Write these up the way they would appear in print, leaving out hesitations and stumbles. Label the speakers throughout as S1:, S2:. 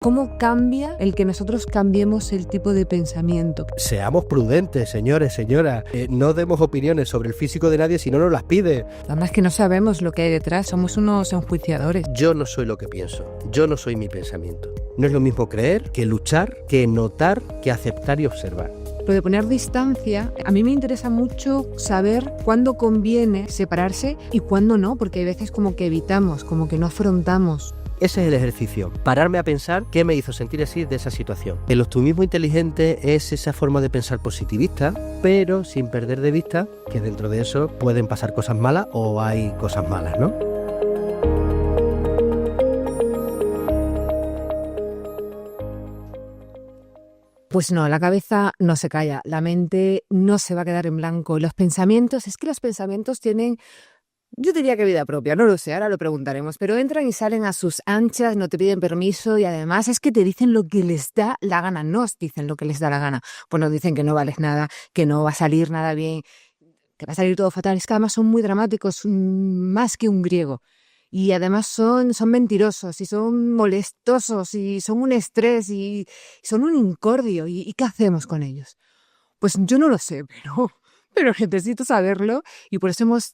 S1: ¿Cómo cambia el que nosotros cambiemos el tipo de pensamiento?
S2: Seamos prudentes, señores, señoras. No demos opiniones sobre el físico de nadie si no nos las pide.
S1: Además que no sabemos lo que hay detrás, somos unos enjuiciadores.
S2: Yo no soy lo que pienso, yo no soy mi pensamiento. No es lo mismo creer que luchar, que notar, que aceptar y observar.
S1: Lo de poner distancia, a mí me interesa mucho saber cuándo conviene separarse y cuándo no, porque hay veces como que evitamos, como que no afrontamos.
S2: Ese es el ejercicio, pararme a pensar qué me hizo sentir así de esa situación. El optimismo inteligente es esa forma de pensar positivista, pero sin perder de vista que dentro de eso pueden pasar cosas malas o hay cosas malas, ¿no?
S1: Pues no, la cabeza no se calla, la mente no se va a quedar en blanco. Los pensamientos, es que los pensamientos tienen, yo diría que vida propia, no lo sé, ahora lo preguntaremos, pero entran y salen a sus anchas, no te piden permiso y además es que te dicen lo que les da la gana, nos dicen lo que les da la gana. Pues nos dicen que no vales nada, que no va a salir nada bien, que va a salir todo fatal. Es que además son muy dramáticos, más que un griego. Y además son mentirosos y son molestosos y son un estrés y son un incordio. ¿Y qué hacemos con ellos? Pues yo no lo sé, pero necesito saberlo y por eso hemos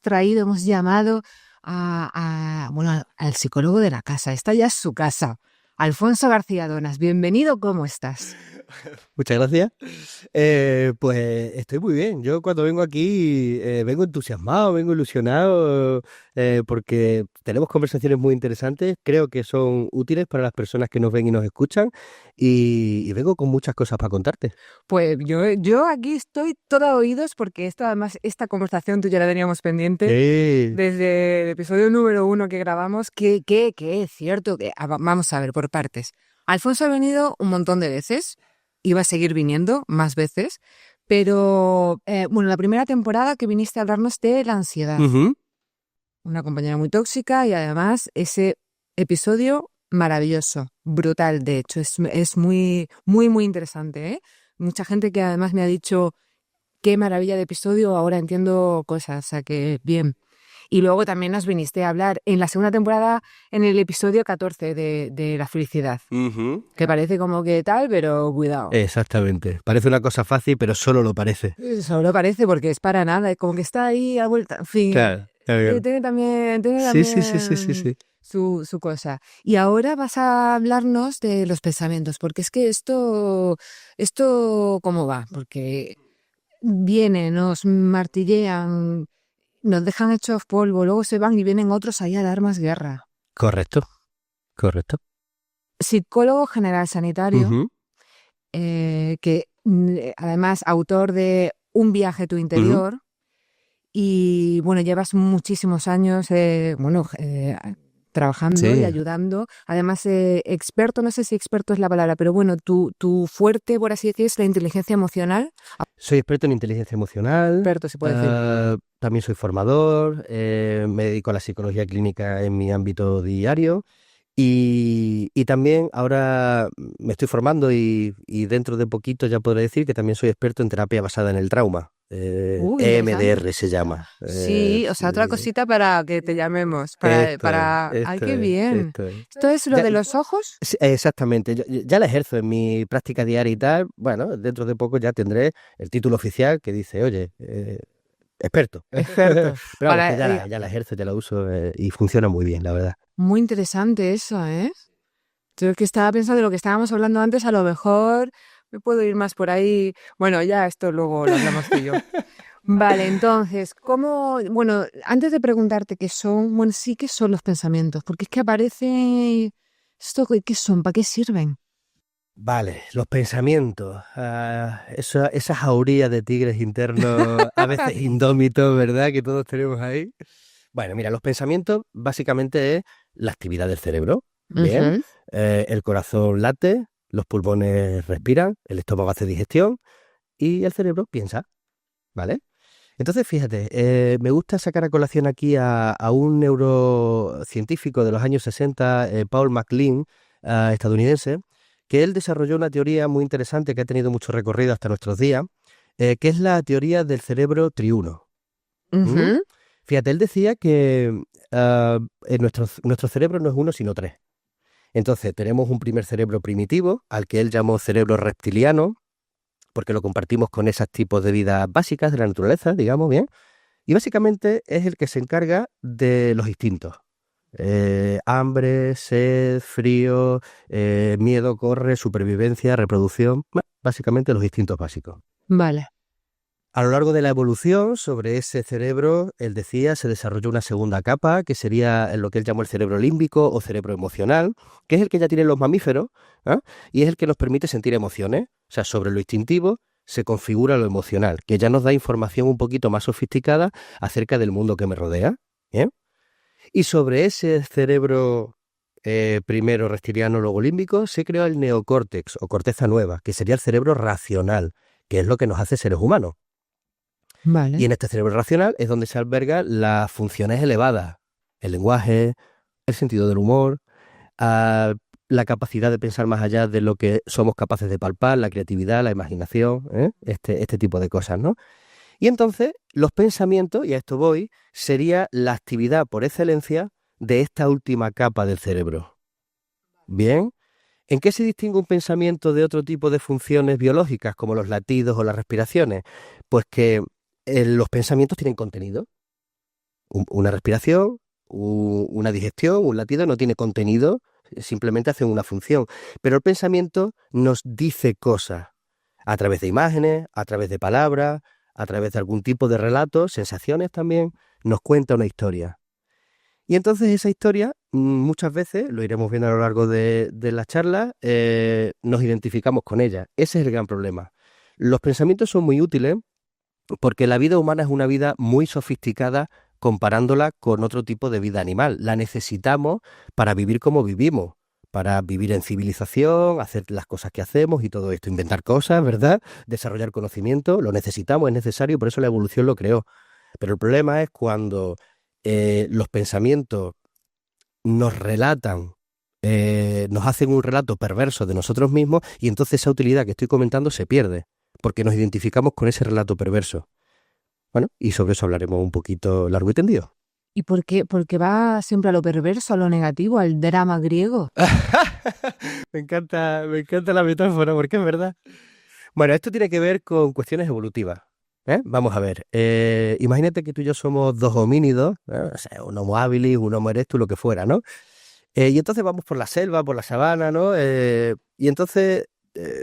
S1: llamado al psicólogo de la casa. Esta ya es su casa. Alfonso García Donas, bienvenido, ¿cómo estás?
S2: Muchas gracias. Pues estoy muy bien. Yo cuando vengo aquí vengo entusiasmado, vengo ilusionado, porque tenemos conversaciones muy interesantes. Creo que son útiles para las personas que nos ven y nos escuchan y vengo con muchas cosas para contarte.
S1: Pues yo aquí estoy toda oídos porque además esta conversación tú ya la teníamos pendiente desde el episodio número 1 que grabamos, que es cierto que vamos a ver por partes. Alfonso ha venido un montón de veces. Iba a seguir viniendo más veces, pero la primera temporada que viniste a hablarnos de la ansiedad.
S2: Uh-huh.
S1: Una compañera muy tóxica y además ese episodio maravilloso, brutal de hecho, es muy, muy, muy interesante, ¿eh? Mucha gente que además me ha dicho qué maravilla de episodio, ahora entiendo cosas, o sea que bien. Y luego también nos viniste a hablar en la segunda temporada, en el episodio 14 de la felicidad.
S2: Uh-huh.
S1: Que parece como que tal, pero cuidado.
S2: Exactamente. Parece una cosa fácil, pero solo lo parece.
S1: Solo parece porque es para nada, es como que está ahí a vuelta, en fin.
S2: Claro.
S1: Tiene también
S2: Sí.
S1: su cosa. Y ahora vas a hablarnos de los pensamientos, porque es que esto ¿cómo va? Porque vienen, nos martillean, nos dejan hechos polvo, luego se van y vienen otros ahí a dar más guerra.
S2: Correcto.
S1: Psicólogo general sanitario,
S2: Uh-huh.
S1: que además autor de Un viaje a tu interior, y bueno, llevas muchísimos años trabajando y ayudando. Además, experto, no sé si experto es la palabra, pero bueno, tu fuerte, por así decir, es la inteligencia emocional.
S2: Soy experto en inteligencia emocional.
S1: Experto, se puede decir.
S2: También soy formador, me dedico a la psicología clínica en mi ámbito diario y también ahora me estoy formando y dentro de poquito ya podré decir que también soy experto en terapia basada en el trauma. EMDR se llama.
S1: Sí, o sea, otra cosita para que te llamemos. ¡Ay, qué bien! ¿Esto es lo de los ojos?
S2: Sí, exactamente. Yo ya la ejerzo en mi práctica diaria y tal. Bueno, dentro de poco ya tendré el título oficial que dice, oye, experto.
S1: Experto.
S2: Pero vamos, que ya la ejerzo, ya la uso y funciona muy bien, la verdad.
S1: Muy interesante eso, ¿eh? Yo que estaba pensando de lo que estábamos hablando antes, a lo mejor me puedo ir más por ahí. Bueno, ya esto luego lo hablamos tú y yo. Vale, entonces, antes de preguntarte qué son, ¿qué son los pensamientos? Porque es que aparece esto, ¿qué son? ¿Para qué sirven?
S2: Vale, los pensamientos, esas jaurías de tigres internos, a veces indómitos, ¿verdad? Que todos tenemos ahí. Bueno, mira, los pensamientos básicamente es la actividad del cerebro, ¿bien?
S1: Uh-huh.
S2: El corazón late, los pulmones respiran, el estómago hace digestión y el cerebro piensa, ¿vale? Entonces, fíjate, me gusta sacar a colación aquí a un neurocientífico de los años 60, Paul MacLean, estadounidense, que él desarrolló una teoría muy interesante que ha tenido mucho recorrido hasta nuestros días, que es la teoría del cerebro triuno.
S1: Uh-huh.
S2: Fíjate, él decía que nuestro cerebro no es uno, sino tres. Entonces, tenemos un primer cerebro primitivo, al que él llamó cerebro reptiliano, porque lo compartimos con esos tipos de vida básicas de la naturaleza, digamos, bien. Y básicamente es el que se encarga de los instintos. Hambre, sed, frío, miedo, corre, supervivencia, reproducción, básicamente los instintos básicos.
S1: Vale.
S2: A lo largo de la evolución, sobre ese cerebro, él decía, se desarrolló una segunda capa, que sería lo que él llamó el cerebro límbico o cerebro emocional, que es el que ya tienen los mamíferos, ¿ah? Y es el que nos permite sentir emociones. O sea, sobre lo instintivo se configura lo emocional, que ya nos da información un poquito más sofisticada acerca del mundo que me rodea. ¿Bien? Y sobre ese cerebro primero reptiliano, luego límbico, se creó el neocórtex o corteza nueva, que sería el cerebro racional, que es lo que nos hace seres humanos. Y
S1: Vale.
S2: en este cerebro racional es donde se albergan las funciones elevadas, el lenguaje, el sentido del humor, la capacidad de pensar más allá de lo que somos capaces de palpar, la creatividad, la imaginación, este tipo de cosas, ¿no? Y entonces los pensamientos, y a esto voy, sería la actividad por excelencia de esta última capa del cerebro. Bien, ¿en qué se distingue un pensamiento de otro tipo de funciones biológicas, como los latidos o las respiraciones? Pues que los pensamientos tienen contenido. Una respiración, una digestión, un latido no tiene contenido, simplemente hacen una función. Pero el pensamiento nos dice cosas a través de imágenes, a través de palabras, a través de algún tipo de relatos, sensaciones también, nos cuenta una historia. Y entonces esa historia, muchas veces, lo iremos viendo a lo largo de la charla, nos identificamos con ella. Ese es el gran problema. Los pensamientos son muy útiles porque la vida humana es una vida muy sofisticada comparándola con otro tipo de vida animal. La necesitamos para vivir como vivimos, para vivir en civilización, hacer las cosas que hacemos y todo esto, inventar cosas, ¿verdad? Desarrollar conocimiento, lo necesitamos, es necesario, por eso la evolución lo creó. Pero el problema es cuando los pensamientos nos relatan, nos hacen un relato perverso de nosotros mismos y entonces esa utilidad que estoy comentando se pierde, porque nos identificamos con ese relato perverso. Bueno, y sobre eso hablaremos un poquito largo y tendido.
S1: ¿Y por qué va siempre a lo perverso, a lo negativo, al drama griego?
S2: Me encanta la metáfora, porque es verdad. Bueno, esto tiene que ver con cuestiones evolutivas. Vamos a ver. Imagínate que tú y yo somos dos homínidos, o sea, un Homo habilis, un Homo erectus, lo que fuera, ¿no? Y entonces vamos por la selva, por la sabana, ¿no? Y entonces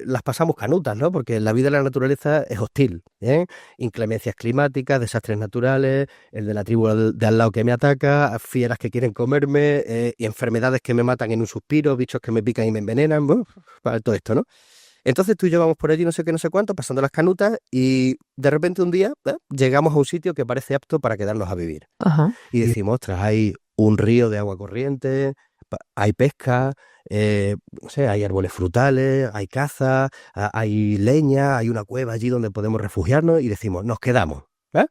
S2: las pasamos canutas, ¿no? Porque la vida de la naturaleza es hostil, ¿eh? Inclemencias climáticas, desastres naturales, el de la tribu de al lado que me ataca, fieras que quieren comerme, y enfermedades que me matan en un suspiro, bichos que me pican y me envenenan, bueno, para todo esto, ¿no? Entonces tú y yo vamos por allí no sé qué, no sé cuánto, pasando las canutas, y de repente un día llegamos a un sitio que parece apto para quedarnos a vivir.
S1: Ajá.
S2: Y decimos, ostras, hay un río de agua corriente, hay pesca, no sé, hay árboles frutales, hay caza, hay leña, hay una cueva allí donde podemos refugiarnos y decimos, nos quedamos. ¿Eh?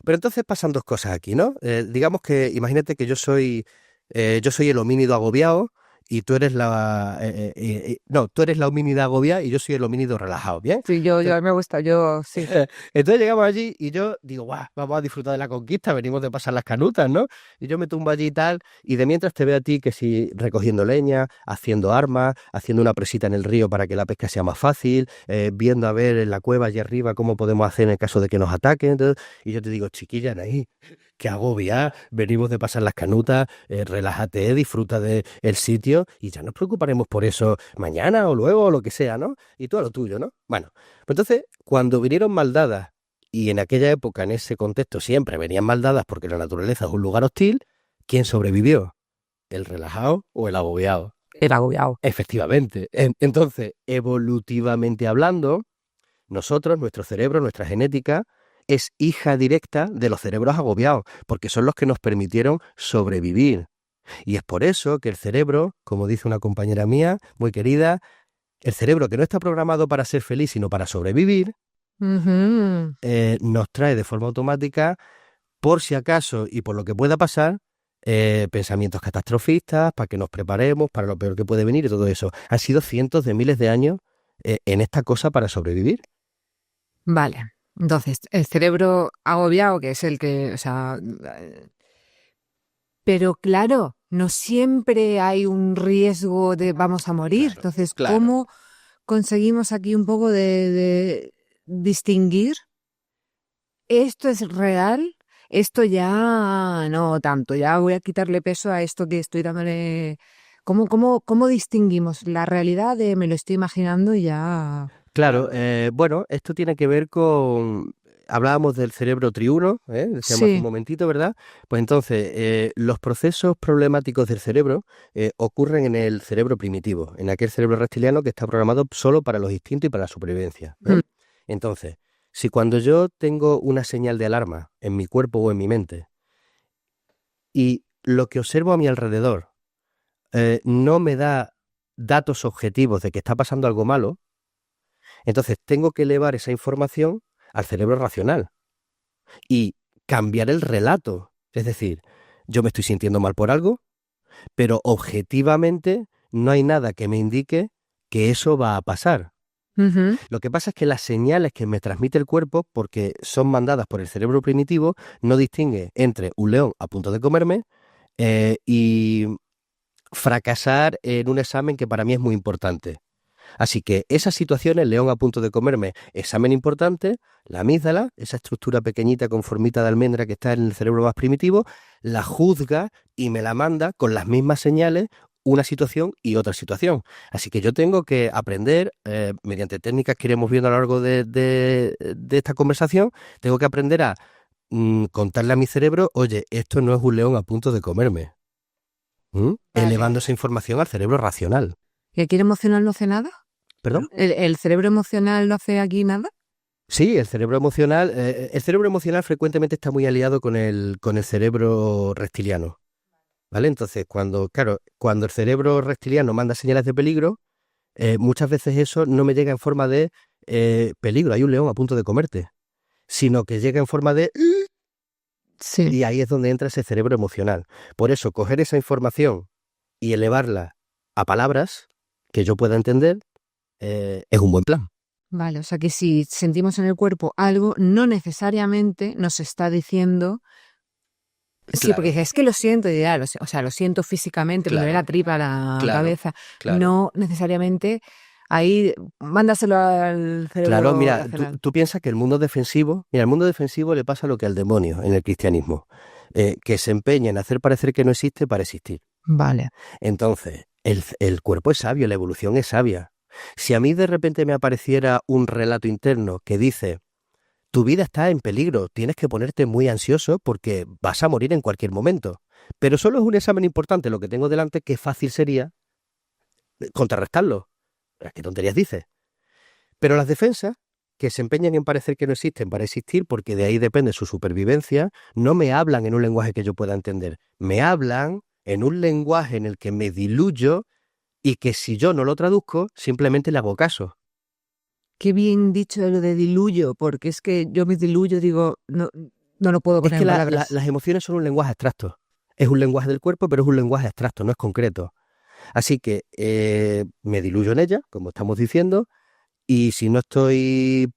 S2: Pero entonces pasan dos cosas aquí, ¿no? Digamos que, imagínate que yo soy el homínido agobiado y tú eres no, tú eres la homínida agobiada y yo soy el homínido relajado, ¿bien?
S1: Sí, a mí me gusta, yo sí.
S2: Entonces llegamos allí y yo digo, guau, vamos a disfrutar de la conquista, venimos de pasar las canutas, ¿no? Y yo me tumbo allí y tal, y de mientras te veo a ti que si recogiendo leña, haciendo armas, haciendo una presita en el río para que la pesca sea más fácil, viendo a ver en la cueva allí arriba cómo podemos hacer en el caso de que nos ataquen. Entonces, y yo te digo, chiquilla, Anaí, que agobia, venimos de pasar las canutas, relájate, disfruta del sitio y ya nos preocuparemos por eso mañana o luego o lo que sea, ¿no? Y tú a lo tuyo, ¿no? Bueno, pues entonces, cuando vinieron maldadas, y en aquella época, en ese contexto, siempre venían maldadas porque la naturaleza es un lugar hostil, ¿quién sobrevivió? ¿El relajado o el agobiado?
S1: Era agobiado.
S2: Efectivamente. Entonces, evolutivamente hablando, nosotros, nuestro cerebro, nuestra genética, es hija directa de los cerebros agobiados, porque son los que nos permitieron sobrevivir. Y es por eso que el cerebro, como dice una compañera mía, muy querida, el cerebro que no está programado para ser feliz, sino para sobrevivir,
S1: Ujú.
S2: nos trae de forma automática, por si acaso y por lo que pueda pasar, pensamientos catastrofistas, para que nos preparemos para lo peor que puede venir y todo eso. Han sido cientos de miles de años en esta cosa para sobrevivir.
S1: Vale. Entonces, el cerebro agobiado, que es el que, o sea, pero claro, no siempre hay un riesgo de vamos a morir.
S2: Claro,
S1: Entonces,
S2: claro.
S1: ¿cómo conseguimos aquí un poco de distinguir esto es real? Esto ya no tanto, ya voy a quitarle peso a esto que estoy dándole. ¿Cómo distinguimos la realidad de me lo estoy imaginando y ya?
S2: Claro, bueno, esto tiene que ver con... Hablábamos del cerebro triuno, decíamos hace un
S1: Sí.
S2: momentito, ¿verdad? Pues entonces, los procesos problemáticos del cerebro ocurren en el cerebro primitivo, en aquel cerebro reptiliano que está programado solo para los instintos y para la supervivencia.
S1: Mm.
S2: Entonces, si cuando yo tengo una señal de alarma en mi cuerpo o en mi mente y lo que observo a mi alrededor no me da datos objetivos de que está pasando algo malo, entonces tengo que elevar esa información al cerebro racional y cambiar el relato. Es decir, yo me estoy sintiendo mal por algo, pero objetivamente no hay nada que me indique que eso va a pasar.
S1: Ujú.
S2: Lo que pasa es que las señales que me transmite el cuerpo, porque son mandadas por el cerebro primitivo, no distingue entre un león a punto de comerme y fracasar en un examen que para mí es muy importante. Así que esas situaciones, león a punto de comerme, examen importante, la amígdala, esa estructura pequeñita con formita de almendra que está en el cerebro más primitivo, la juzga y me la manda con las mismas señales una situación y otra situación. Así que yo tengo que aprender, mediante técnicas que iremos viendo a lo largo de esta conversación, tengo que aprender a contarle a mi cerebro, oye, esto no es un león a punto de comerme.
S1: Vale.
S2: Elevando esa información al cerebro racional.
S1: ¿Y aquí el emocional no hace nada?
S2: ¿Perdón?
S1: ¿El cerebro emocional no hace aquí nada?
S2: Sí, el cerebro emocional frecuentemente está muy aliado con el cerebro reptiliano, ¿vale? Entonces, cuando el cerebro reptiliano manda señales de peligro, muchas veces eso no me llega en forma de peligro, hay un león a punto de comerte, sino que llega en forma de...
S1: Sí.
S2: Y ahí es donde entra ese cerebro emocional. Por eso, coger esa información y elevarla a palabras que yo pueda entender es un buen plan.
S1: Vale, o sea que si sentimos en el cuerpo algo, no necesariamente nos está diciendo. Sí, porque
S2: Claro,
S1: dice, es que lo siento, y ya, o sea, lo siento físicamente, me duele la
S2: claro,
S1: tripa, la
S2: claro,
S1: cabeza.
S2: claro.
S1: No necesariamente ahí, mándaselo al
S2: Claro,
S1: cerebro
S2: mira, tú,
S1: racional.
S2: tú piensas que el mundo defensivo le pasa lo que al demonio en el cristianismo, que se empeña en hacer parecer que no existe para existir.
S1: Vale.
S2: Entonces, el cuerpo es sabio, la evolución es sabia. Si a mí de repente me apareciera un relato interno que dice, tu vida está en peligro, tienes que ponerte muy ansioso porque vas a morir en cualquier momento, pero solo es un examen importante lo que tengo delante, qué fácil sería contrarrestarlo. ¿Qué tonterías dices? Pero las defensas, que se empeñan en parecer que no existen para existir, porque de ahí depende su supervivencia, no me hablan en un lenguaje que yo pueda entender. Me hablan en un lenguaje en el que me diluyo y que si yo no lo traduzco, simplemente le hago caso.
S1: Qué bien dicho lo de diluyo, porque es que yo me diluyo, digo, no, no lo puedo
S2: Es
S1: poner
S2: que
S1: en palabras.
S2: las emociones son un lenguaje abstracto. Es un lenguaje del cuerpo, pero es un lenguaje abstracto, no es concreto. Así que me diluyo en ella, como estamos diciendo. Y si no sé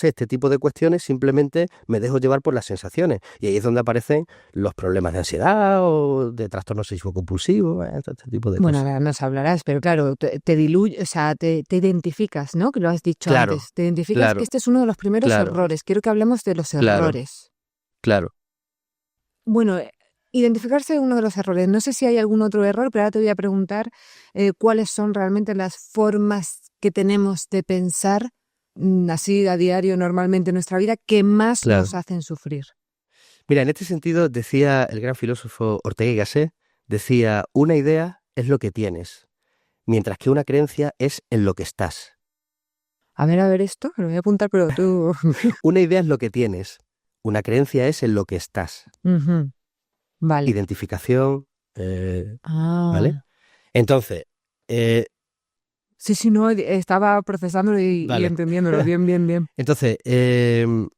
S2: este tipo de cuestiones, simplemente me dejo llevar por las sensaciones. Y ahí es donde aparecen los problemas de ansiedad o de trastorno obsesivo-compulsivo, todo este tipo de
S1: Bueno,
S2: cosas.
S1: ahora nos hablarás, pero claro, te diluye, o sea, te identificas, ¿no? Que lo has dicho
S2: Claro,
S1: antes. Te identificas que
S2: claro,
S1: este es uno de los primeros
S2: claro,
S1: errores. Quiero que hablemos de los
S2: claro,
S1: errores.
S2: claro.
S1: Bueno, identificarse es uno de los errores. No sé si hay algún otro error, pero ahora te voy a preguntar cuáles son realmente las formas que tenemos de pensar así a diario normalmente en nuestra vida que más nos
S2: Claro.
S1: hacen sufrir.
S2: Mira, en este sentido decía el gran filósofo Ortega y Gasset, decía, una idea es lo que tienes, mientras que una creencia es en lo que estás.
S1: A ver esto, lo voy a apuntar, pero tú...
S2: Una idea es lo que tienes, una creencia es en lo que estás.
S1: Ujú. Vale.
S2: Identificación, ¿vale?
S1: Ah.
S2: Entonces,
S1: Sí, sí, no, estaba procesándolo y
S2: vale.
S1: entendiéndolo. Bien, bien, bien.
S2: Entonces, el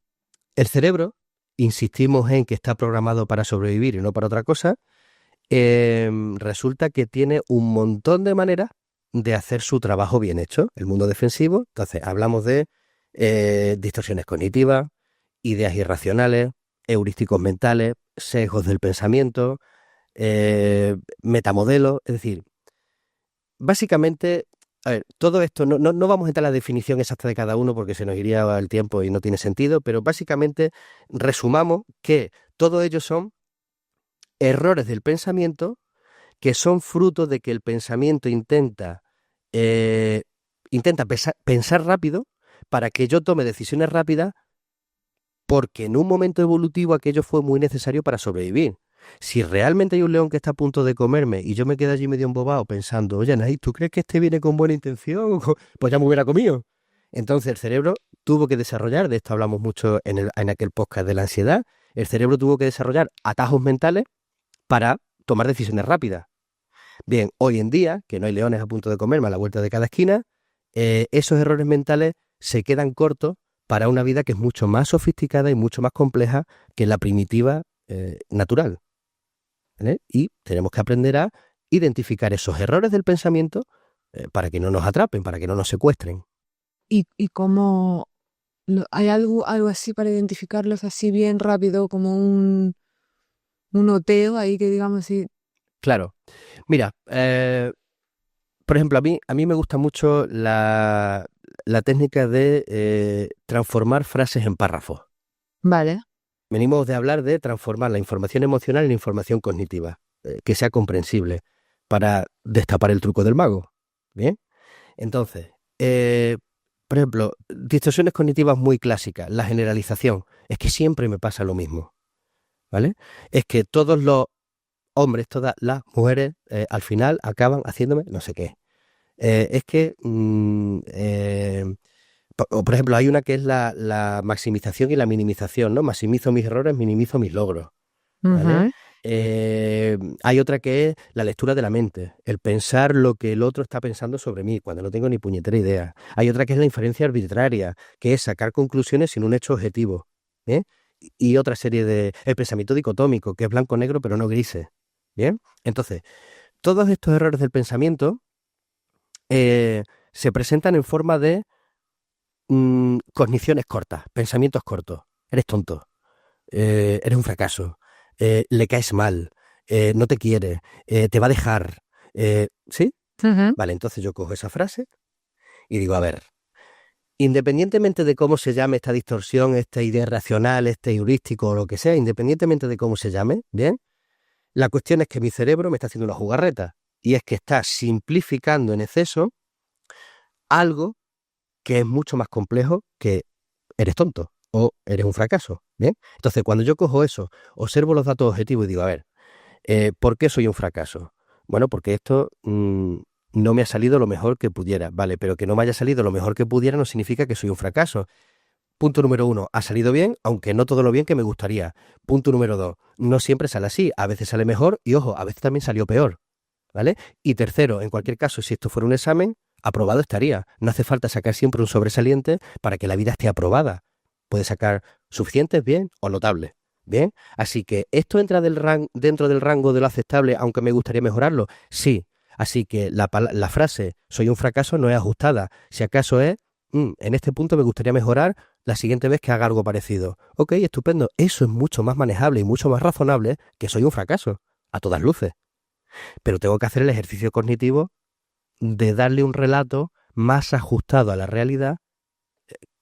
S2: cerebro, insistimos en que está programado para sobrevivir y no para otra cosa, resulta que tiene un montón de maneras de hacer su trabajo bien hecho. El mundo defensivo, entonces hablamos de distorsiones cognitivas, ideas irracionales, heurísticos mentales, sesgos del pensamiento, metamodelos, es decir, básicamente, a ver, todo esto, no vamos a entrar en la definición exacta de cada uno porque se nos iría el tiempo y no tiene sentido, pero básicamente resumamos que todos ellos son errores del pensamiento que son fruto de que el pensamiento eh, intenta pensar rápido para que yo tome decisiones rápidas porque en un momento evolutivo aquello fue muy necesario para sobrevivir. Si realmente hay un león que está a punto de comerme y yo me quedo allí medio embobado pensando, oye, Anaí, ¿tú crees que este viene con buena intención? Pues ya me hubiera comido. Entonces el cerebro tuvo que desarrollar, de esto hablamos mucho en aquel podcast de la ansiedad, el cerebro tuvo que desarrollar atajos mentales para tomar decisiones rápidas. Bien, hoy en día, que no hay leones a punto de comerme a la vuelta de cada esquina, esos errores mentales se quedan cortos para una vida que es mucho más sofisticada y mucho más compleja que la primitiva natural. ¿Vale? Y tenemos que aprender a identificar esos errores del pensamiento para que no nos atrapen, para que no nos secuestren.
S1: ¿Y cómo hay algo así para identificarlos así bien rápido, como un oteo ahí que digamos así?
S2: Claro. Mira, por ejemplo, a mí me gusta mucho la técnica de transformar frases en párrafos.
S1: Vale.
S2: Venimos de hablar de transformar la información emocional en información cognitiva, que sea comprensible, para destapar el truco del mago. ¿Bien? Entonces, por ejemplo, distorsiones cognitivas muy clásicas, la generalización. Es que siempre me pasa lo mismo, ¿vale? Es que todos los hombres, todas las mujeres, al final acaban haciéndome no sé qué. Es que, por ejemplo, hay una que es la maximización y la minimización, ¿no? Maximizo mis errores, minimizo mis logros, ¿vale?
S1: Ujú.
S2: Hay otra que es la lectura de la mente, el pensar lo que el otro está pensando sobre mí, cuando no tengo ni puñetera idea. Hay otra que es la inferencia arbitraria, que es sacar conclusiones sin un hecho objetivo, ¿eh? Y otra serie de... El pensamiento dicotómico, que es blanco-negro pero no grises, ¿bien? Entonces, todos estos errores del pensamiento se presentan en forma de cogniciones cortas, pensamientos cortos. Eres tonto, eres un fracaso, le caes mal, no te quiere, te va a dejar. ¿Sí?
S1: Ujú.
S2: Vale, entonces yo cojo esa frase y digo, a ver, independientemente de cómo se llame esta distorsión, esta idea racional, este heurístico o lo que sea, independientemente de cómo se llame, ¿bien? La cuestión es que mi cerebro me está haciendo una jugarreta y es que está simplificando en exceso algo que es mucho más complejo que eres tonto o eres un fracaso, ¿bien? Entonces, cuando yo cojo eso, observo los datos objetivos y digo, a ver, ¿por qué soy un fracaso? Bueno, porque esto no me ha salido lo mejor que pudiera, ¿vale? Pero que no me haya salido lo mejor que pudiera no significa que soy un fracaso. Punto número 1, ha salido bien, aunque no todo lo bien que me gustaría. Punto número 2, no siempre sale así, a veces sale mejor y, ojo, a veces también salió peor, ¿vale? Y tercero, en cualquier caso, si esto fuera un examen, aprobado estaría. No hace falta sacar siempre un sobresaliente para que la vida esté aprobada. Puedes sacar suficientes, bien, o notables, bien. Así que esto entra dentro del rango de lo aceptable, aunque me gustaría mejorarlo. Sí. Así que la frase soy un fracaso no es ajustada. Si acaso es, en este punto me gustaría mejorar la siguiente vez que haga algo parecido. Ok, estupendo. Eso es mucho más manejable y mucho más razonable que soy un fracaso, a todas luces. Pero tengo que hacer el ejercicio cognitivo de darle un relato más ajustado a la realidad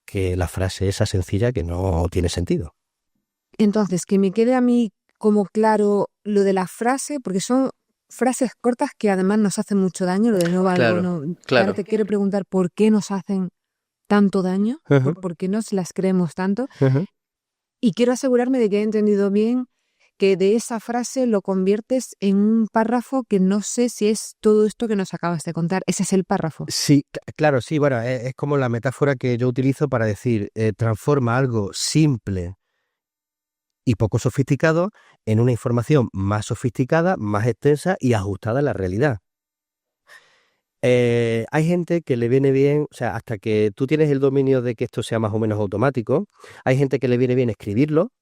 S2: que la frase esa sencilla que no tiene sentido.
S1: Entonces, que me quede a mí como claro lo de la frase, porque son frases cortas que además nos hacen mucho daño, lo de no valgo,
S2: Claro,
S1: no. Y ahora
S2: claro.
S1: te quiero preguntar por qué nos hacen tanto daño,
S2: Ujú,
S1: por qué nos las creemos tanto.
S2: ujú.
S1: Y quiero asegurarme de que he entendido bien que de esa frase lo conviertes en un párrafo que no sé si es todo esto que nos acabas de contar. Ese es el párrafo.
S2: Sí, claro, sí, bueno, es como la metáfora que yo utilizo para decir, transforma algo simple y poco sofisticado en una información más sofisticada, más extensa y ajustada a la realidad. Hay gente que le viene bien, o sea, hasta que tú tienes el dominio de que esto sea más o menos automático, hay gente que le viene bien escribirlo.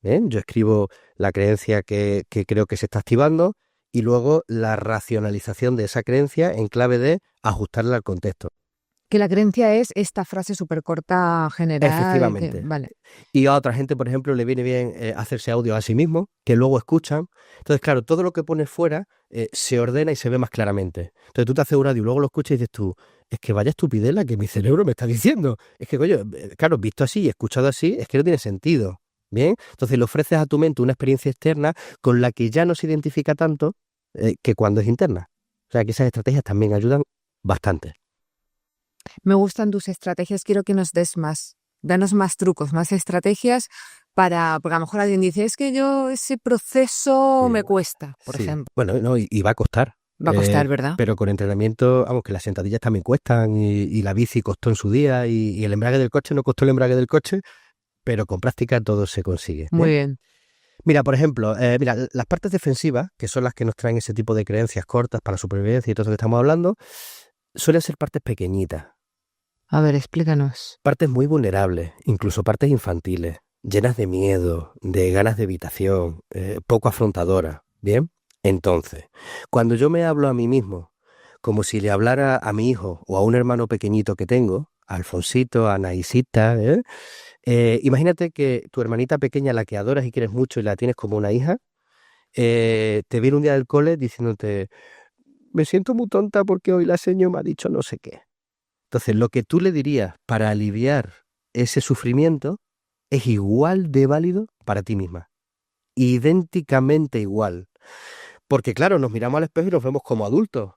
S2: Yo escribo la creencia que creo que se está activando y luego la racionalización de esa creencia en clave de ajustarla al contexto.
S1: Que la creencia es esta frase súper corta general.
S2: Efectivamente.
S1: Vale.
S2: Y a otra gente, por ejemplo, le viene bien hacerse audio a sí mismo, que luego escuchan. Entonces, claro, todo lo que pones fuera se ordena y se ve más claramente. Entonces tú te haces un audio y luego lo escuchas y dices tú, es que vaya estupidez la que mi cerebro me está diciendo. Es que, coño, claro, visto así y escuchado así, es que no tiene sentido. ¿Bien? Entonces le ofreces a tu mente una experiencia externa con la que ya no se identifica tanto que cuando es interna. O sea, que esas estrategias también ayudan bastante.
S1: Me gustan tus estrategias, quiero que nos des más. Danos más trucos, más estrategias porque a lo mejor alguien dice, es que yo ese proceso
S2: Sí.
S1: me cuesta, por
S2: Sí.
S1: ejemplo.
S2: Bueno, no, y va a costar.
S1: Va a costar, ¿verdad?
S2: Pero con entrenamiento, vamos, que las sentadillas también cuestan y la bici costó en su día y el embrague del coche no costó el embrague del coche, pero con práctica todo se consigue.
S1: Muy bien.
S2: Mira, por ejemplo, las partes defensivas, que son las que nos traen ese tipo de creencias cortas para la supervivencia y todo eso que estamos hablando, suelen ser partes pequeñitas,
S1: A ver, explícanos.
S2: partes muy vulnerables, incluso partes infantiles, llenas de miedo, de ganas de evitación, poco afrontadoras. ¿Bien? Entonces, cuando yo me hablo a mí mismo, como si le hablara a mi hijo o a un hermano pequeñito que tengo, a Alfonsito, a Anaisita, imagínate que tu hermanita pequeña, la que adoras y quieres mucho y la tienes como una hija, te viene un día del cole diciéndote, me siento muy tonta porque hoy la seño me ha dicho no sé qué. Entonces, lo que tú le dirías para aliviar ese sufrimiento es igual de válido para ti misma. Idénticamente igual. Porque claro, nos miramos al espejo y nos vemos como adultos,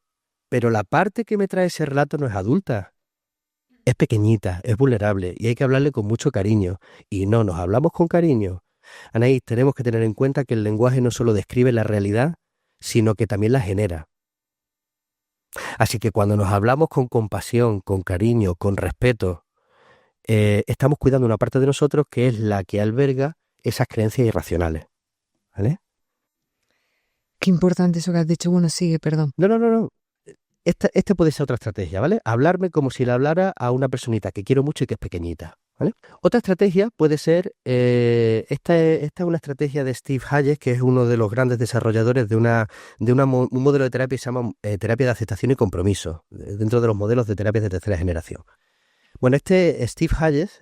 S2: pero la parte que me trae ese relato no es adulta. Es pequeñita, es vulnerable y hay que hablarle con mucho cariño. Y no nos hablamos con cariño. Anaís, tenemos que tener en cuenta que el lenguaje no solo describe la realidad, sino que también la genera. Así que cuando nos hablamos con compasión, con cariño, con respeto, estamos cuidando una parte de nosotros que es la que alberga esas creencias irracionales. ¿Vale?
S1: Qué importante eso que has dicho. Bueno, sigue, perdón.
S2: No. Esta puede ser otra estrategia, ¿vale? Hablarme como si le hablara a una personita que quiero mucho y que es pequeñita, ¿vale? Otra estrategia puede ser, esta es una estrategia de Steve Hayes, que es uno de los grandes desarrolladores de un modelo de terapia que se llama terapia de aceptación y compromiso, dentro de los modelos de terapia de tercera generación. Bueno, este Steve Hayes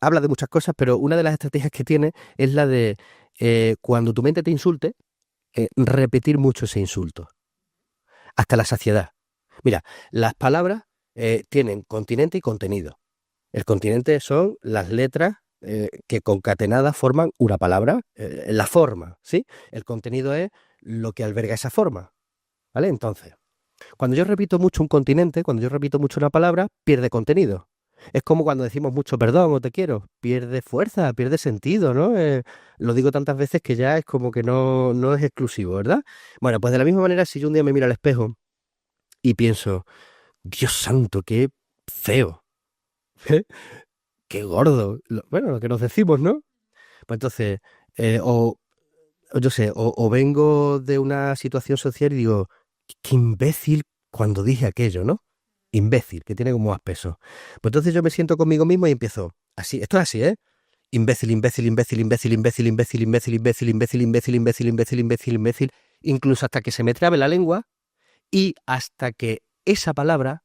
S2: habla de muchas cosas, pero una de las estrategias que tiene es la de cuando tu mente te insulte, repetir mucho ese insulto hasta la saciedad. Mira, las palabras tienen continente y contenido. El continente son las letras que concatenadas forman una palabra, la forma, ¿sí? El contenido es lo que alberga esa forma, ¿vale? Entonces, cuando yo repito mucho un continente, cuando yo repito mucho una palabra, pierde contenido. Es como cuando decimos mucho perdón o te quiero, pierde fuerza, pierde sentido, ¿no? Lo digo tantas veces que ya es como que no es exclusivo, ¿verdad? Bueno, pues de la misma manera, si yo un día me miro al espejo y pienso, Dios santo, qué feo, qué gordo, bueno, lo que nos decimos, ¿no? Pues entonces, o yo sé, o vengo de una situación social y digo, qué imbécil cuando dije aquello, ¿no? Imbécil, que tiene como más peso. Pues entonces yo me siento conmigo mismo y empiezo, así, esto es así, ¿eh? Imbécil, imbécil, imbécil, imbécil, imbécil, imbécil, imbécil, imbécil, imbécil, imbécil, imbécil, imbécil, imbécil, imbécil, incluso hasta que se me trabe la lengua y hasta que esa palabra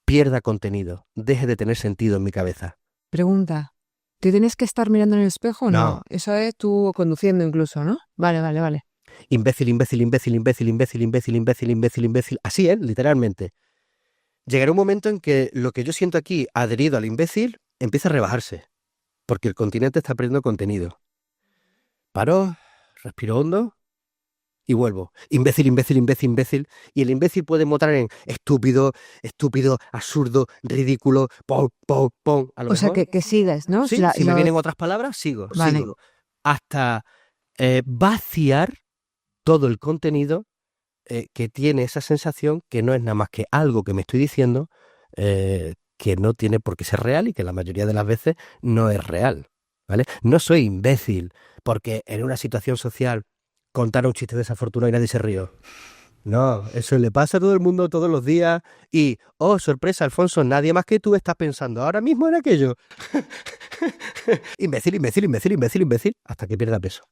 S2: pierda contenido, deje de tener sentido en mi cabeza.
S1: Pregunta. ¿Te tienes que estar mirando en el espejo o no?
S2: No.
S1: Eso es tú conduciendo incluso, ¿no? Vale.
S2: Imbécil, imbécil, imbécil, imbécil, imbécil, imbécil, imbécil, imbécil, imbécil. Así es, literalmente. Llegará un momento en que lo que yo siento aquí adherido al imbécil empieza a rebajarse, porque el continente está perdiendo contenido. Paro, respiro hondo y vuelvo. Imbécil, imbécil, imbécil, imbécil. Y el imbécil puede mostrar en estúpido, estúpido, absurdo, ridículo, pom, pom, pom. A lo
S1: O sea,
S2: mejor,
S1: que sigas, ¿no?
S2: sí, si me vienen otras palabras, sigo.
S1: Vale.
S2: Hasta vaciar todo el contenido que tiene esa sensación que no es nada más que algo que me estoy diciendo que no tiene por qué ser real y que la mayoría de las veces no es real, ¿vale? No soy imbécil porque en una situación social contar un chiste desafortunado y nadie se rió. No, eso le pasa a todo el mundo todos los días y, oh, sorpresa, Alfonso, nadie más que tú está pensando ahora mismo en aquello. Imbécil, imbécil, imbécil, imbécil, imbécil, hasta que pierda peso.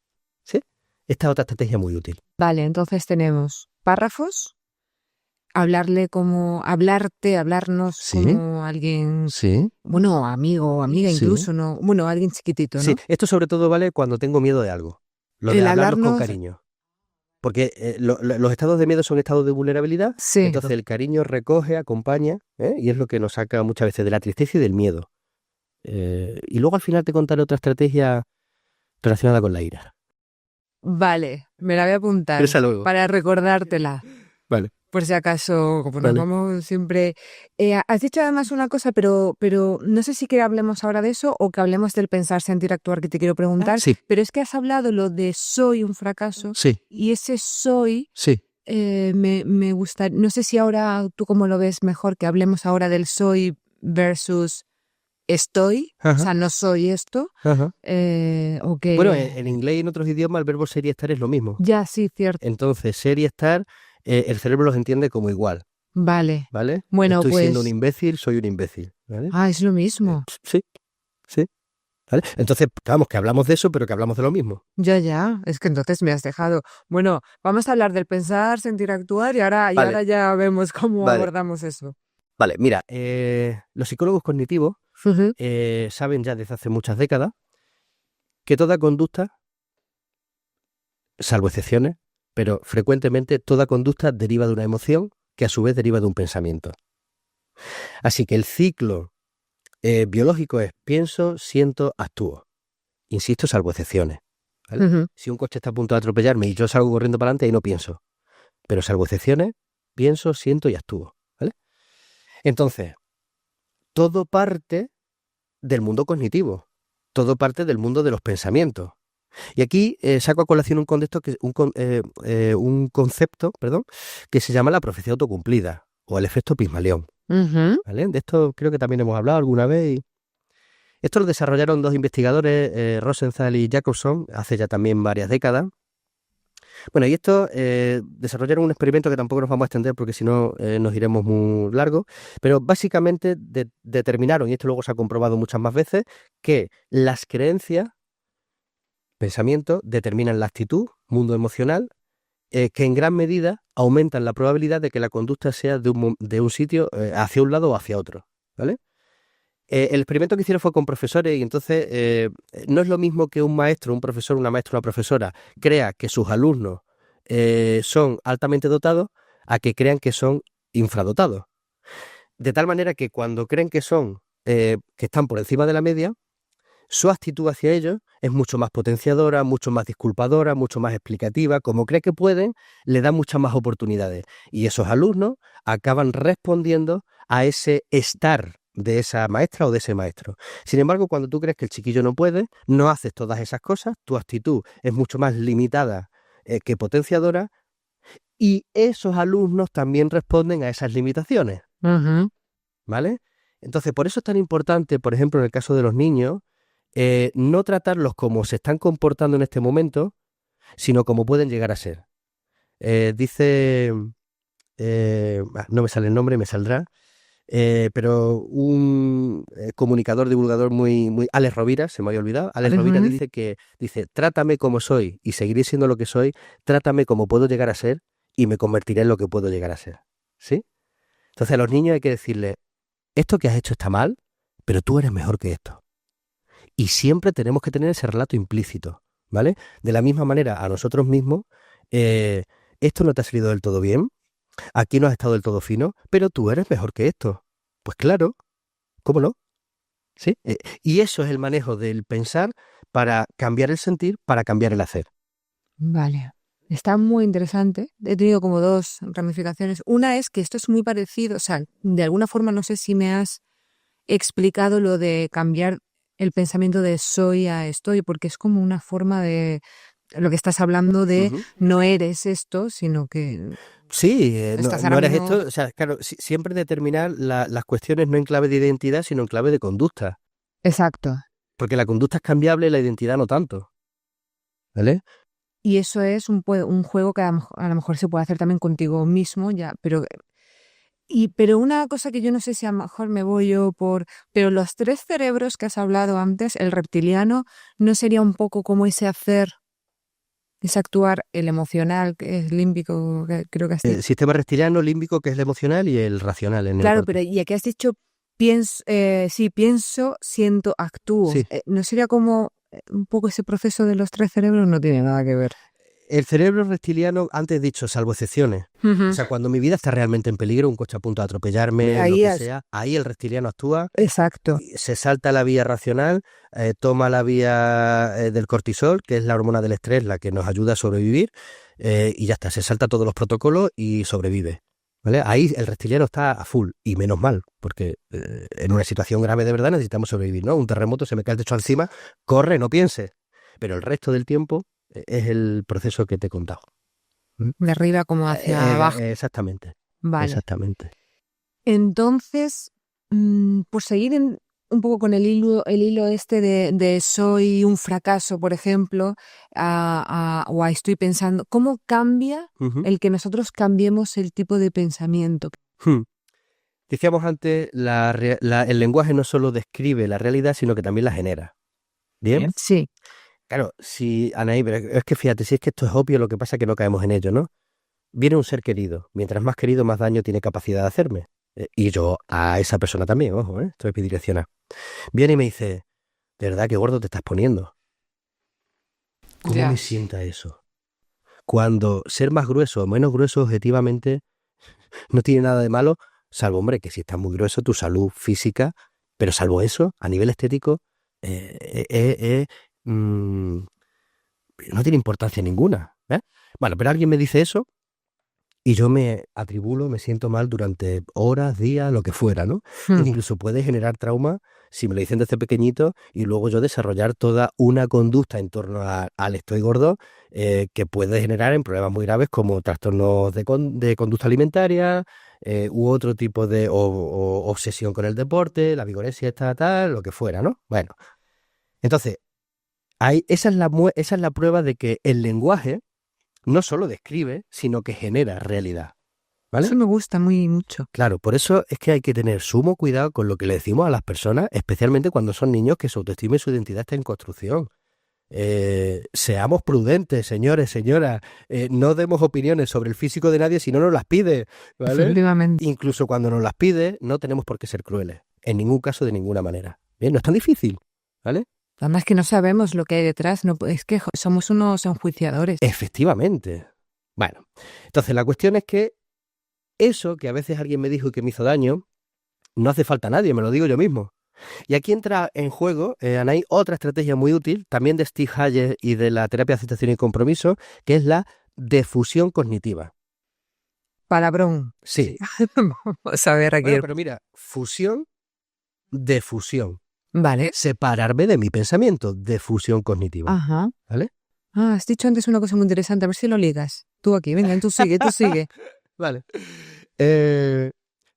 S2: ¿Sí? Esta es otra estrategia muy útil.
S1: Vale, entonces tenemos párrafos, hablarnos
S2: Sí.
S1: como alguien,
S2: Sí,
S1: bueno, amigo o amiga
S2: Sí.
S1: incluso, ¿no? Bueno, alguien chiquitito, ¿no?
S2: sí. Esto sobre todo vale cuando tengo miedo de algo. Lo de
S1: El
S2: hablarnos con
S1: hablarnos,
S2: cariño. Porque los estados de miedo son estados de vulnerabilidad,
S1: sí.
S2: entonces el cariño recoge, acompaña, y es lo que nos saca muchas veces de la tristeza y del miedo. Y luego al final te contaré otra estrategia relacionada con la ira.
S1: Vale, me la voy a apuntar
S2: Pero esa luego.
S1: para recordártela.
S2: Vale,
S1: Por si acaso, como nos
S2: vale.
S1: vamos siempre... has dicho además una cosa, pero no sé si que hablemos ahora de eso o que hablemos del pensar, sentir, actuar, que te quiero preguntar,
S2: Sí,
S1: pero es que has hablado lo de soy un fracaso
S2: sí,
S1: y ese soy
S2: sí.
S1: me gusta, no sé si ahora tú cómo lo ves mejor, que hablemos ahora del soy versus estoy, o
S2: Ajá,
S1: sea, no soy esto,
S2: ajá.
S1: o
S2: Bueno,
S1: que...
S2: en inglés y en otros idiomas el verbo ser y estar es lo mismo.
S1: Ya, sí, cierto.
S2: Entonces, ser y estar, el cerebro los entiende como igual,
S1: Vale.
S2: ¿vale?
S1: Bueno,
S2: Estoy siendo un
S1: pues...
S2: imbécil, soy un imbécil, ¿vale?
S1: Ah, es lo mismo.
S2: Sí, sí, ¿vale? Entonces, vamos, que hablamos de eso, pero que hablamos de lo mismo.
S1: Ya, es que entonces me has dejado. Bueno, vamos a hablar del pensar, sentir, actuar y
S2: Vale,
S1: ahora ya vemos cómo
S2: vale,
S1: abordamos eso.
S2: vale. Mira, los psicólogos cognitivos
S1: Ujú.
S2: saben ya desde hace muchas décadas que toda conducta, salvo excepciones, pero frecuentemente toda conducta deriva de una emoción que a su vez deriva de un pensamiento. Así que el ciclo biológico es pienso, siento, actúo. Insisto, salvo excepciones, ¿vale?
S1: Ujú.
S2: Si un coche está a punto de atropellarme y yo salgo corriendo para adelante, ahí no pienso. Pero salvo excepciones, pienso, siento y actúo, ¿vale? Entonces, todo parte del mundo cognitivo, todo parte del mundo de los pensamientos. Y aquí saco a colación un concepto, perdón, que se llama la profecía autocumplida o el efecto Pigmalión,
S1: Ujú.
S2: ¿vale? De esto creo que también hemos hablado alguna vez. Esto lo desarrollaron dos investigadores, Rosenthal y Jacobson, hace ya también varias décadas. Bueno, y esto desarrollaron un experimento que tampoco nos vamos a extender porque si no nos iremos muy largo, pero básicamente determinaron, y esto luego se ha comprobado muchas más veces, que las creencias, pensamientos, determinan la actitud, mundo emocional, que en gran medida aumentan la probabilidad de que la conducta sea de un sitio hacia un lado o hacia otro, ¿vale? El experimento que hicieron fue con profesores y entonces no es lo mismo que un maestro, un profesor, una maestra, una profesora crea que sus alumnos son altamente dotados a que crean que son infradotados. De tal manera que cuando creen que están por encima de la media, su actitud hacia ellos es mucho más potenciadora, mucho más disculpadora, mucho más explicativa. Como cree que pueden, le da muchas más oportunidades. Y esos alumnos acaban respondiendo a ese estar de esa maestra o de ese maestro. Sin embargo, cuando tú crees que el chiquillo no puede, no haces todas esas cosas, tu actitud es mucho más limitada que potenciadora y esos alumnos también responden a esas limitaciones,
S1: Ujú.
S2: ¿vale? Entonces, por eso es tan importante, por ejemplo, en el caso de los niños, no tratarlos como se están comportando en este momento, sino como pueden llegar a ser. Dice, no me sale el nombre, me saldrá, pero un comunicador, divulgador muy, Alex Rovira, se me había olvidado, Alex Rovira
S1: Ujú.
S2: dice, trátame como soy y seguiré siendo lo que soy, trátame como puedo llegar a ser y me convertiré en lo que puedo llegar a ser. ¿Sí? Entonces a los niños hay que decirles, esto que has hecho está mal, pero tú eres mejor que esto. Y siempre tenemos que tener ese relato implícito, ¿vale? De la misma manera, a nosotros mismos, eh, esto no te ha salido del todo bien, aquí no has estado del todo fino, pero tú eres mejor que esto. Pues claro, ¿cómo no? ¿Sí? Y eso es el manejo del pensar para cambiar el sentir, para cambiar el hacer.
S1: Vale. Está muy interesante. He tenido como dos ramificaciones. Una es que esto es muy parecido, o sea, de alguna forma no sé si me has explicado lo de cambiar el pensamiento de soy a estoy, porque es como una forma de lo que estás hablando de
S2: Ujú.
S1: no eres esto, sino que
S2: Sí,
S1: estás
S2: no
S1: ahora
S2: eres
S1: mismo...
S2: esto, o sea, claro, siempre determinar las cuestiones no en clave de identidad, sino en clave de conducta,
S1: Exacto.
S2: porque la conducta es cambiable y la identidad no tanto, ¿vale?
S1: Y eso es un juego que a lo mejor se puede hacer también contigo mismo, ya, pero una cosa que yo no sé si a lo mejor me voy yo por, pero los tres cerebros que has hablado antes, el reptiliano, ¿no sería un poco como ese hacer Es actuar el emocional, que es límbico, que creo que has dicho.
S2: El sistema reptiliano, límbico, que es el emocional, y el racional, el
S1: Claro,
S2: neocórtex.
S1: pero y aquí has dicho, pienso, siento, actúo.
S2: Sí.
S1: ¿No sería como un poco ese proceso de los 3 cerebros? No tiene nada que ver.
S2: El cerebro reptiliano, antes dicho, salvo excepciones. O sea, cuando mi vida está realmente en peligro, un coche a punto de atropellarme,
S1: Ahí
S2: lo que
S1: es.
S2: sea, ahí el reptiliano actúa,
S1: Exacto.
S2: se salta la vía racional, toma la vía del cortisol, que es la hormona del estrés, la que nos ayuda a sobrevivir, y ya está, se salta todos los protocolos y sobrevive. ¿Vale? Ahí el reptiliano está a full, y menos mal, porque en una situación grave de verdad necesitamos sobrevivir, ¿no? Un terremoto, se me cae el techo encima, corre, no pienses. Pero el resto del tiempo es el proceso que te he contado.
S1: De arriba como hacia abajo.
S2: Exactamente,
S1: Vale.
S2: exactamente.
S1: Entonces, por seguir un poco con el hilo este de soy un fracaso, por ejemplo, o a estoy pensando, ¿cómo cambia
S2: Ujú.
S1: el que nosotros cambiemos el tipo de pensamiento?
S2: Decíamos antes, el lenguaje no solo describe la realidad, sino que también la genera. ¿Bien?
S1: Sí.
S2: Claro, si, Anaí, pero es que fíjate, si es que esto es obvio, lo que pasa es que no caemos en ello, ¿no? Viene un ser querido. Mientras más querido, más daño tiene capacidad de hacerme. Y yo a esa persona también, ojo, esto es bidireccional. Viene y me dice, de verdad, qué gordo te estás poniendo. ¿Cómo
S1: Ya.
S2: me sienta eso? Cuando ser más grueso o menos grueso objetivamente no tiene nada de malo, salvo, hombre, que si estás muy grueso, tu salud física, pero salvo eso, a nivel estético, no tiene importancia ninguna. Bueno, pero alguien me dice eso y yo me atribulo, me siento mal durante horas, días, lo que fuera, ¿no? Incluso puede generar trauma si me lo dicen desde pequeñito y luego yo desarrollar toda una conducta en torno al estoy gordo que puede generar en problemas muy graves como trastornos de conducta alimentaria u otro tipo de o obsesión con el deporte, la vigorexia, esta, tal, lo que fuera, ¿no? Bueno, entonces, esa es la prueba de que el lenguaje no solo describe, sino que genera realidad. ¿Vale?
S1: Eso me gusta muy mucho.
S2: Claro, por eso es que hay que tener sumo cuidado con lo que le decimos a las personas, especialmente cuando son niños que su autoestima y su identidad está en construcción. Seamos prudentes, señores, señoras. No demos opiniones sobre el físico de nadie si no nos las pide, ¿vale?
S1: Efectivamente.
S2: Incluso cuando nos las pide, no tenemos por qué ser crueles. En ningún caso, de ninguna manera. Bien, no es tan difícil, ¿vale?
S1: Además que no sabemos lo que hay detrás, no, es que somos unos enjuiciadores.
S2: Efectivamente. Bueno, entonces la cuestión es que eso que a veces alguien me dijo y que me hizo daño, no hace falta a nadie, me lo digo yo mismo. Y aquí entra en juego, Anaí, otra estrategia muy útil, también de Steve Hayes y de la terapia de aceptación y compromiso, que es la defusión cognitiva.
S1: Palabrón.
S2: Sí.
S1: Vamos a ver aquí.
S2: Bueno, pero mira, fusión, defusión.
S1: Vale.
S2: Separarme de mi pensamiento, defusión cognitiva.
S1: Ajá.
S2: ¿Vale?
S1: Has dicho antes una cosa muy interesante, a ver si lo ligas. Tú aquí, venga, tú sigue, tú sigue.
S2: Vale.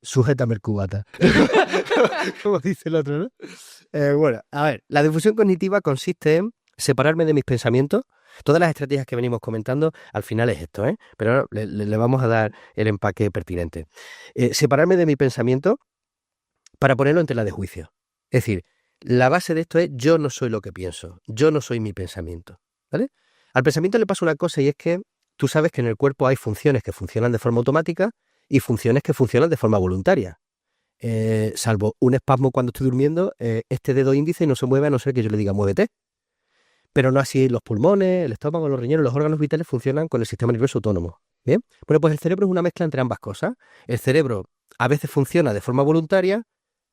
S2: Sujétame el cubata. Como dice el otro, ¿no? Bueno, a ver, la difusión cognitiva consiste en separarme de mis pensamientos. Todas las estrategias que venimos comentando, al final es esto, ¿eh? Pero ahora le vamos a dar el empaque pertinente. Separarme de mi pensamiento para ponerlo en tela de juicio. Es decir, la base de esto es yo no soy lo que pienso, yo no soy mi pensamiento, ¿vale? Al pensamiento le pasa una cosa y es que tú sabes que en el cuerpo hay funciones que funcionan de forma automática y funciones que funcionan de forma voluntaria. Salvo un espasmo cuando estoy durmiendo, este dedo índice no se mueve a no ser que yo le diga muévete. Pero no así los pulmones, el estómago, los riñones, los órganos vitales funcionan con el sistema nervioso autónomo. ¿Bien? Bueno, pues el cerebro es una mezcla entre ambas cosas. El cerebro a veces funciona de forma voluntaria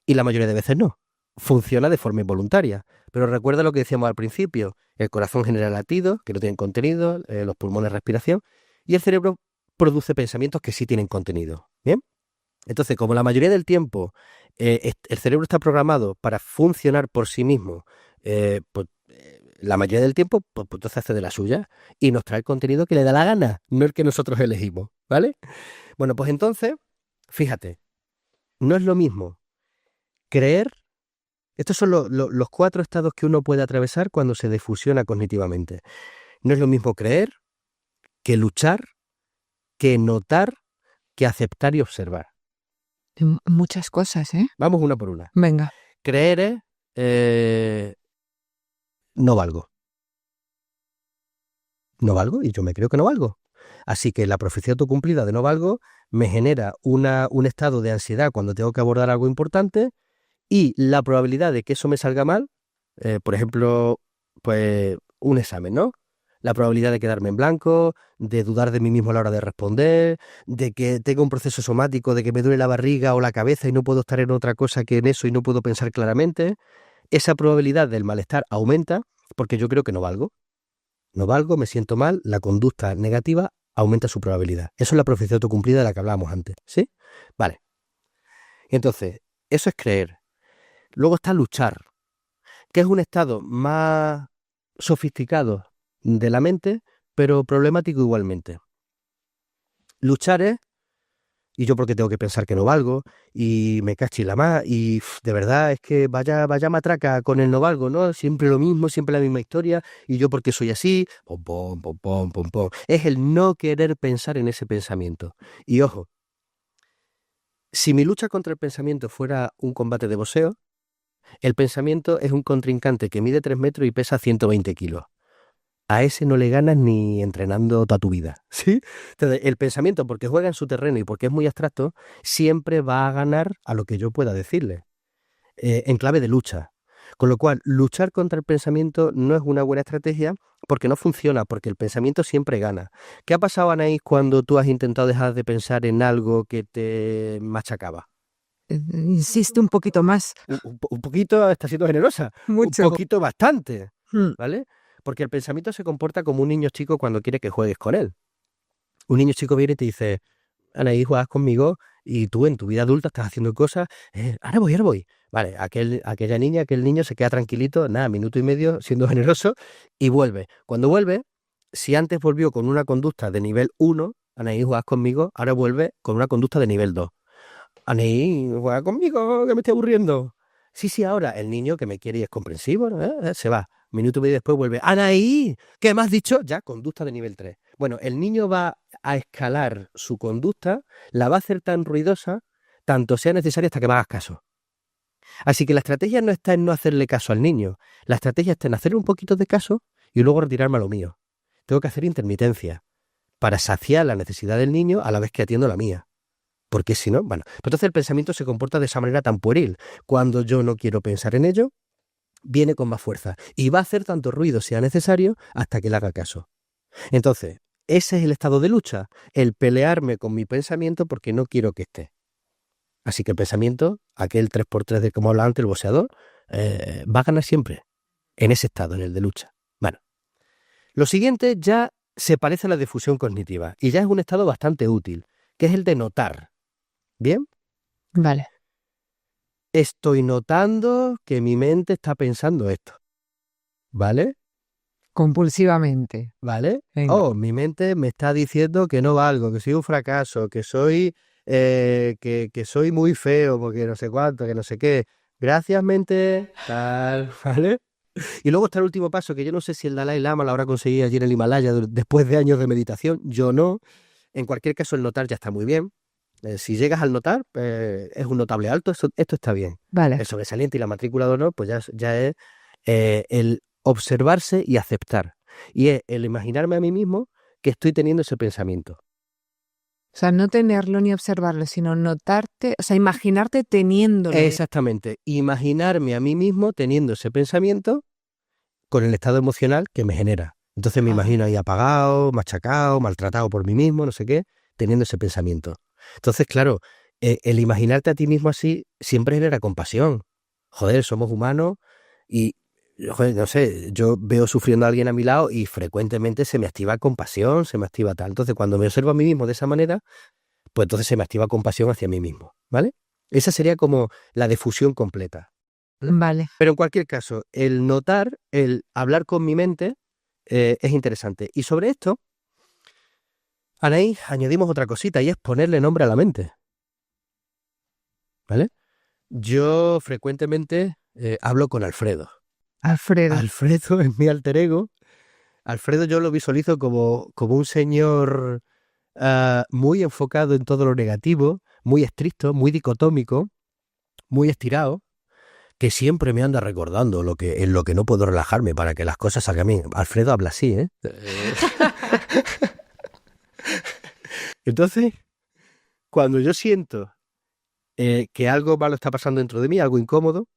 S2: y la mayoría de veces no. Funciona de forma involuntaria. Pero recuerda lo que decíamos al principio. El corazón genera latidos que no tienen contenido, los pulmones respiración, y el cerebro produce pensamientos que sí tienen contenido. ¿Bien? Entonces, como la mayoría del tiempo el cerebro está programado para funcionar por sí mismo, pues, la mayoría del tiempo, pues entonces hace de la suya y nos trae el contenido que le da la gana, no el que nosotros elegimos, ¿vale? Bueno, pues entonces, fíjate, no es lo mismo creer. Estos son los 4 estados que uno puede atravesar cuando se defusiona cognitivamente. No es lo mismo creer que luchar, que notar, que aceptar y observar.
S1: Muchas cosas, ¿eh?
S2: Vamos una por una.
S1: Venga.
S2: Creer es no valgo. no valgo y yo me creo que no valgo. Así que la profecía autocumplida de no valgo me genera un estado de ansiedad cuando tengo que abordar algo importante y la probabilidad de que eso me salga mal, por ejemplo, pues un examen, ¿no? La probabilidad de quedarme en blanco, de dudar de mí mismo a la hora de responder, de que tenga un proceso somático, de que me duele la barriga o la cabeza y no puedo estar en otra cosa que en eso y no puedo pensar claramente, esa probabilidad del malestar aumenta porque yo creo que no valgo. No valgo, me siento mal, la conducta negativa aumenta su probabilidad. Eso es la profecía autocumplida de la que hablábamos antes, ¿sí? Vale. Entonces, eso es creer. Luego está luchar, que es un estado más sofisticado de la mente, pero problemático igualmente. Luchar es, y yo porque tengo que pensar que no valgo, y me cachila más, y de verdad es que vaya matraca con el no valgo, ¿no? Siempre lo mismo, siempre la misma historia, y yo porque soy así, pom, pom, pom, pom, pom, pom. Es el no querer pensar en ese pensamiento. Y ojo, si mi lucha contra el pensamiento fuera un combate de boxeo, el pensamiento es un contrincante que mide 3 metros y pesa 120 kilos. A ese no le ganas ni entrenando toda tu vida, ¿sí? Entonces, el pensamiento, porque juega en su terreno y porque es muy abstracto, siempre va a ganar a lo que yo pueda decirle, en clave de lucha. Con lo cual, luchar contra el pensamiento no es una buena estrategia porque no funciona, porque el pensamiento siempre gana. ¿Qué ha pasado, Anaís, cuando tú has intentado dejar de pensar en algo que te machacaba?
S1: Insiste un poquito más.
S2: Un poquito, está siendo generosa,
S1: Mucho.
S2: un poquito bastante,
S1: Mm.
S2: ¿vale? Porque el pensamiento se comporta como un niño chico cuando quiere que juegues con él. Un niño chico viene y te dice, Anaí, juegas conmigo y tú en tu vida adulta estás haciendo cosas, ahora voy. Vale, aquella niña, aquel niño se queda tranquilito, nada, minuto y medio siendo generoso y vuelve. Cuando vuelve, si antes volvió con una conducta de nivel 1, Anaí, juegas conmigo, ahora vuelve con una conducta de nivel 2. Anaí, juega conmigo, que me estoy aburriendo. Sí, ahora el niño que me quiere y es comprensivo, ¿no? Se va. Minuto y medio después vuelve. Anaí, ¿qué me has dicho? Ya, conducta de nivel 3. Bueno, el niño va a escalar su conducta, la va a hacer tan ruidosa, tanto sea necesario hasta que me hagas caso. Así que la estrategia no está en no hacerle caso al niño. La estrategia está en hacer un poquito de caso y luego retirarme a lo mío. Tengo que hacer intermitencia para saciar la necesidad del niño a la vez que atiendo la mía. Porque si no, bueno, pues entonces el pensamiento se comporta de esa manera tan pueril. Cuando yo no quiero pensar en ello, viene con más fuerza y va a hacer tanto ruido sea necesario hasta que le haga caso. Entonces, ese es el estado de lucha, el pelearme con mi pensamiento porque no quiero que esté. Así que el pensamiento, aquel 3x3 de como hablaba antes el boxeador, va a ganar siempre en ese estado, en el de lucha. Bueno, lo siguiente ya se parece a la difusión cognitiva y ya es un estado bastante útil, que es el de notar. ¿Bien?
S1: Vale.
S2: Estoy notando que mi mente está pensando esto. ¿Vale?
S1: Compulsivamente.
S2: ¿Vale?
S1: Venga.
S2: Oh, mi mente me está diciendo que no valgo, que soy un fracaso, que soy muy feo, porque no sé cuánto, que no sé qué. Gracias, mente. Tal, ¿vale? Y luego está el último paso, que yo no sé si el Dalai Lama lo habrá conseguido allí en el Himalaya después de años de meditación. Yo no. En cualquier caso, el notar ya está muy bien. Si llegas al notar, es un notable alto, esto está bien.
S1: Vale.
S2: El sobresaliente y la matrícula de honor, pues ya es el observarse y aceptar. Y es el imaginarme a mí mismo que estoy teniendo ese pensamiento.
S1: O sea, no tenerlo ni observarlo, sino notarte, o sea, imaginarte teniéndolo.
S2: Exactamente. Imaginarme a mí mismo teniendo ese pensamiento con el estado emocional que me genera. Entonces me imagino ahí apagado, machacado, maltratado por mí mismo, no sé qué, teniendo ese pensamiento. Entonces, claro, el imaginarte a ti mismo así siempre genera compasión. Joder, somos humanos y, joder, no sé, yo veo sufriendo a alguien a mi lado y frecuentemente se me activa compasión, se me activa tal. Entonces, cuando me observo a mí mismo de esa manera, pues entonces se me activa compasión hacia mí mismo, ¿vale? Esa sería como la difusión completa.
S1: Vale.
S2: Pero en cualquier caso, el notar, el hablar con mi mente, es interesante. Y sobre esto, Anaí, añadimos otra cosita y es ponerle nombre a la mente. ¿Vale? Yo frecuentemente hablo con Alfredo.
S1: Alfredo.
S2: Alfredo es mi alter ego. Alfredo yo lo visualizo como un señor muy enfocado en todo lo negativo, muy estricto, muy dicotómico, muy estirado, que siempre me anda recordando en lo que no puedo relajarme para que las cosas salgan bien. Alfredo habla así, ¿eh? Entonces, cuando yo siento que algo malo está pasando dentro de mí, algo incómodo,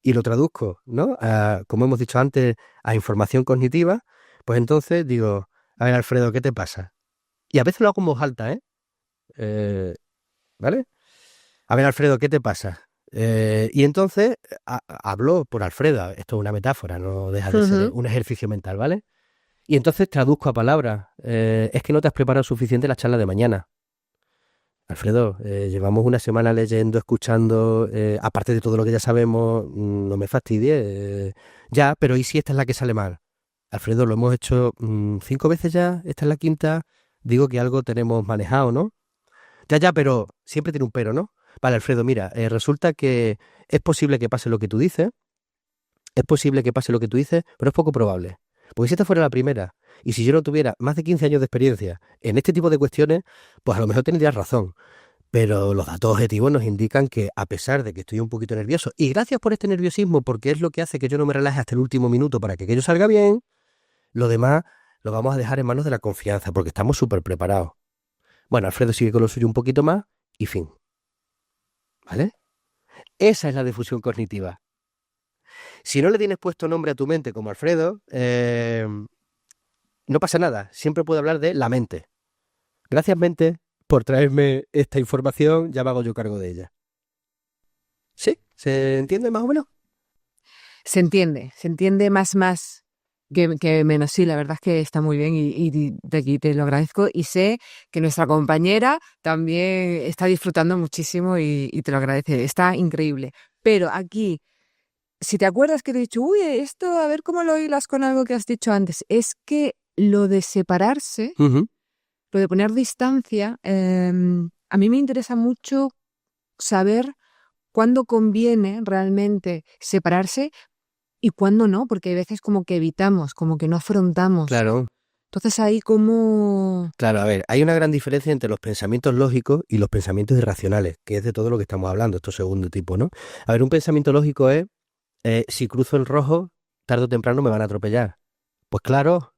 S2: y lo traduzco, ¿no? Como hemos dicho antes, a información cognitiva, pues entonces digo, a ver, Alfredo, ¿qué te pasa? Y a veces lo hago en voz alta, ¿eh? ¿Vale? A ver, Alfredo, ¿qué te pasa? Y entonces hablo por Alfredo, esto es una metáfora, no deja de ser
S1: Ujú.
S2: un ejercicio mental, ¿vale? Y entonces traduzco a palabras, es que no te has preparado suficiente la charla de mañana. Alfredo, llevamos una semana leyendo, escuchando, aparte de todo lo que ya sabemos, no me fastidie. Ya, pero ¿y si esta es la que sale mal? Alfredo, lo hemos hecho 5 veces ya, esta es la quinta. Digo que algo tenemos manejado, ¿no? Ya, pero siempre tiene un pero, ¿no? Vale, Alfredo, mira, resulta que es posible que pase lo que tú dices, es posible que pase lo que tú dices, pero es poco probable. Porque si esta fuera la primera, y si yo no tuviera más de 15 años de experiencia en este tipo de cuestiones, pues a lo mejor tendrías razón. Pero los datos objetivos nos indican que, a pesar de que estoy un poquito nervioso, y gracias por este nerviosismo, porque es lo que hace que yo no me relaje hasta el último minuto para que aquello salga bien, lo demás lo vamos a dejar en manos de la confianza, porque estamos súper preparados. Bueno, Alfredo sigue con lo suyo un poquito más, y fin. ¿Vale? Esa es la difusión cognitiva. Si no le tienes puesto nombre a tu mente como Alfredo, no pasa nada. Siempre puedo hablar de la mente. Gracias, mente, por traerme esta información. Ya me hago yo cargo de ella. ¿Sí? ¿Se entiende más o menos?
S1: Se entiende más que menos. Sí, la verdad es que está muy bien y de aquí te lo agradezco. Y sé que nuestra compañera también está disfrutando muchísimo y te lo agradece. Está increíble. Pero aquí, si te acuerdas que te he dicho, uy, esto, a ver cómo lo hilas con algo que has dicho antes, es que lo de separarse,
S2: Ujú.
S1: lo de poner distancia, a mí me interesa mucho saber cuándo conviene realmente separarse y cuándo no, porque hay veces como que evitamos, como que no afrontamos.
S2: Claro,
S1: Entonces ahí como...
S2: claro, a ver, hay una gran diferencia entre los pensamientos lógicos y los pensamientos irracionales, que es de todo lo que estamos hablando, esto segundo tipo, ¿no? A ver, un pensamiento lógico es, si cruzo el rojo, tarde o temprano me van a atropellar. Pues claro,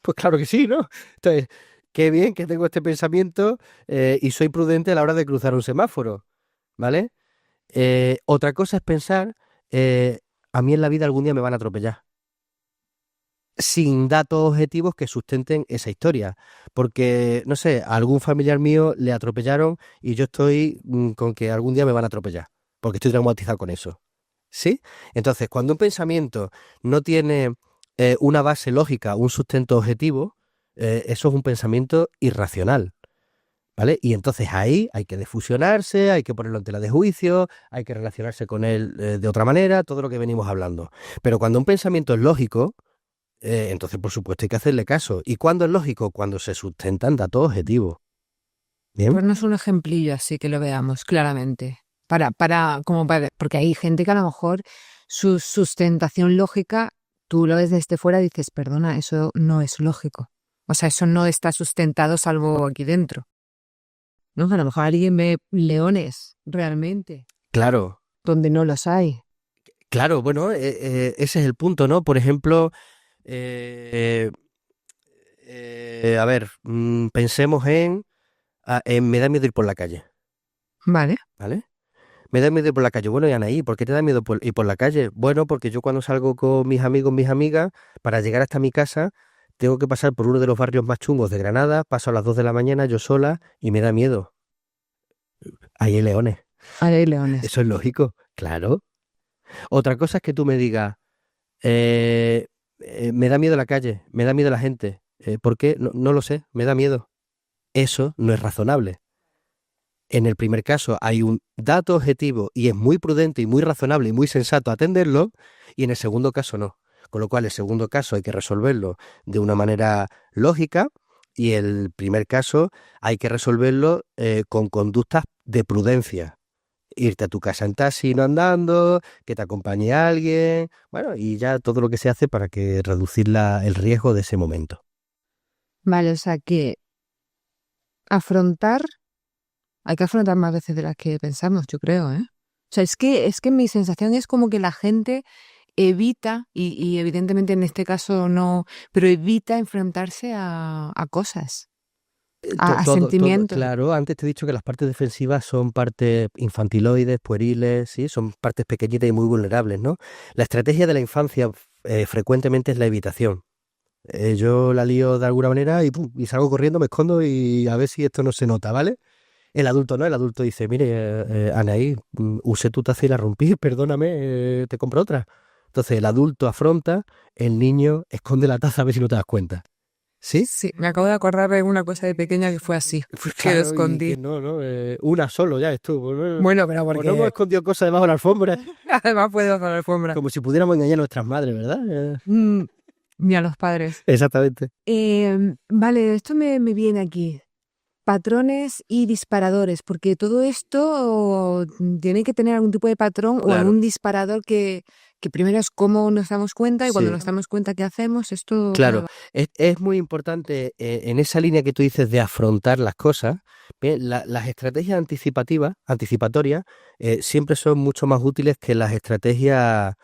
S2: pues claro que sí, ¿no? Entonces, qué bien que tengo este pensamiento y soy prudente a la hora de cruzar un semáforo, ¿vale? Otra cosa es pensar, eh, a mí en la vida algún día me van a atropellar, sin datos objetivos que sustenten esa historia. Porque, no sé, a algún familiar mío le atropellaron y yo estoy con que algún día me van a atropellar, porque estoy traumatizado con eso. ¿Sí? Entonces, cuando un pensamiento no tiene una base lógica, un sustento objetivo, eso es un pensamiento irracional. ¿Vale? Y entonces ahí hay que defusionarse, hay que ponerlo en tela de juicio, hay que relacionarse con él de otra manera, todo lo que venimos hablando. Pero cuando un pensamiento es lógico, entonces por supuesto hay que hacerle caso. ¿Y cuándo es lógico? Cuando se sustentan datos objetivos. ¿Bien?
S1: Ponnos un ejemplillo así que lo veamos claramente. Porque hay gente que a lo mejor su sustentación lógica, tú lo ves desde fuera y dices, perdona, eso no es lógico. O sea, eso no está sustentado salvo aquí dentro. ¿No? A lo mejor alguien ve leones realmente,
S2: Claro,
S1: donde no los hay.
S2: claro, bueno, ese es el punto, ¿no? Por ejemplo, eh, a ver, pensemos en me da miedo ir por la calle,
S1: Vale.
S2: ¿vale? Me da miedo ir por la calle. Bueno, y Anaí, ¿por qué te da miedo ir por la calle? Bueno, porque yo cuando salgo con mis amigos, mis amigas, para llegar hasta mi casa, tengo que pasar por uno de los barrios más chungos de Granada, paso a las 2 de la mañana yo sola y me da miedo. Ahí hay leones.
S1: Ahí hay leones.
S2: Eso es lógico, claro. Otra cosa es que tú me digas, me da miedo la calle, me da miedo la gente. ¿Por qué? No, no lo sé, me da miedo. Eso no es razonable. En el primer caso hay un dato objetivo y es muy prudente y muy razonable y muy sensato atenderlo, y en el segundo caso no. Con lo cual el segundo caso hay que resolverlo de una manera lógica y el primer caso hay que resolverlo con conductas de prudencia. Irte a tu casa en taxi, no andando, que te acompañe alguien, bueno, y ya todo lo que se hace para que reducir el riesgo de ese momento.
S1: Vale, o sea que afrontar, hay que afrontar más veces de las que pensamos, yo creo, ¿eh? O sea, es que mi sensación es como que la gente evita, y evidentemente en este caso no, pero evita enfrentarse a cosas, a
S2: Todo,
S1: sentimientos.
S2: claro, antes te he dicho que las partes defensivas son partes infantiloides, pueriles, sí, son partes pequeñitas y muy vulnerables, ¿no? La estrategia de la infancia frecuentemente es la evitación. Yo la lío de alguna manera y, pum, y salgo corriendo, me escondo y a ver si esto no se nota, ¿vale? El adulto no, el adulto dice, mire, Anaí, usé tu taza y la rompí, perdóname, te compro otra. Entonces el adulto afronta, el niño esconde la taza a ver si no te das cuenta. ¿Sí?
S1: Sí, me acabo de acordar de una cosa de pequeña que fue así,
S2: Pues
S1: que lo
S2: claro, y
S1: escondí.
S2: que no, una solo ya estuvo.
S1: Bueno, pero
S2: Pues no hemos
S1: porque
S2: escondido cosas debajo de la alfombra,
S1: además puedo hacer la alfombra.
S2: como si pudiéramos engañar a nuestras madres, ¿verdad?
S1: Mm, Ni a los padres.
S2: Exactamente.
S1: Vale, esto me viene aquí. Patrones y disparadores, porque todo esto tiene que tener algún tipo de patrón o
S2: Claro,
S1: algún disparador que primero es cómo nos damos cuenta y cuando
S2: sí.
S1: nos damos cuenta qué hacemos, esto,
S2: Claro,
S1: claro.
S2: es muy importante en esa línea que tú dices de afrontar las cosas. Bien, las estrategias anticipatorias, siempre son mucho más útiles que las estrategias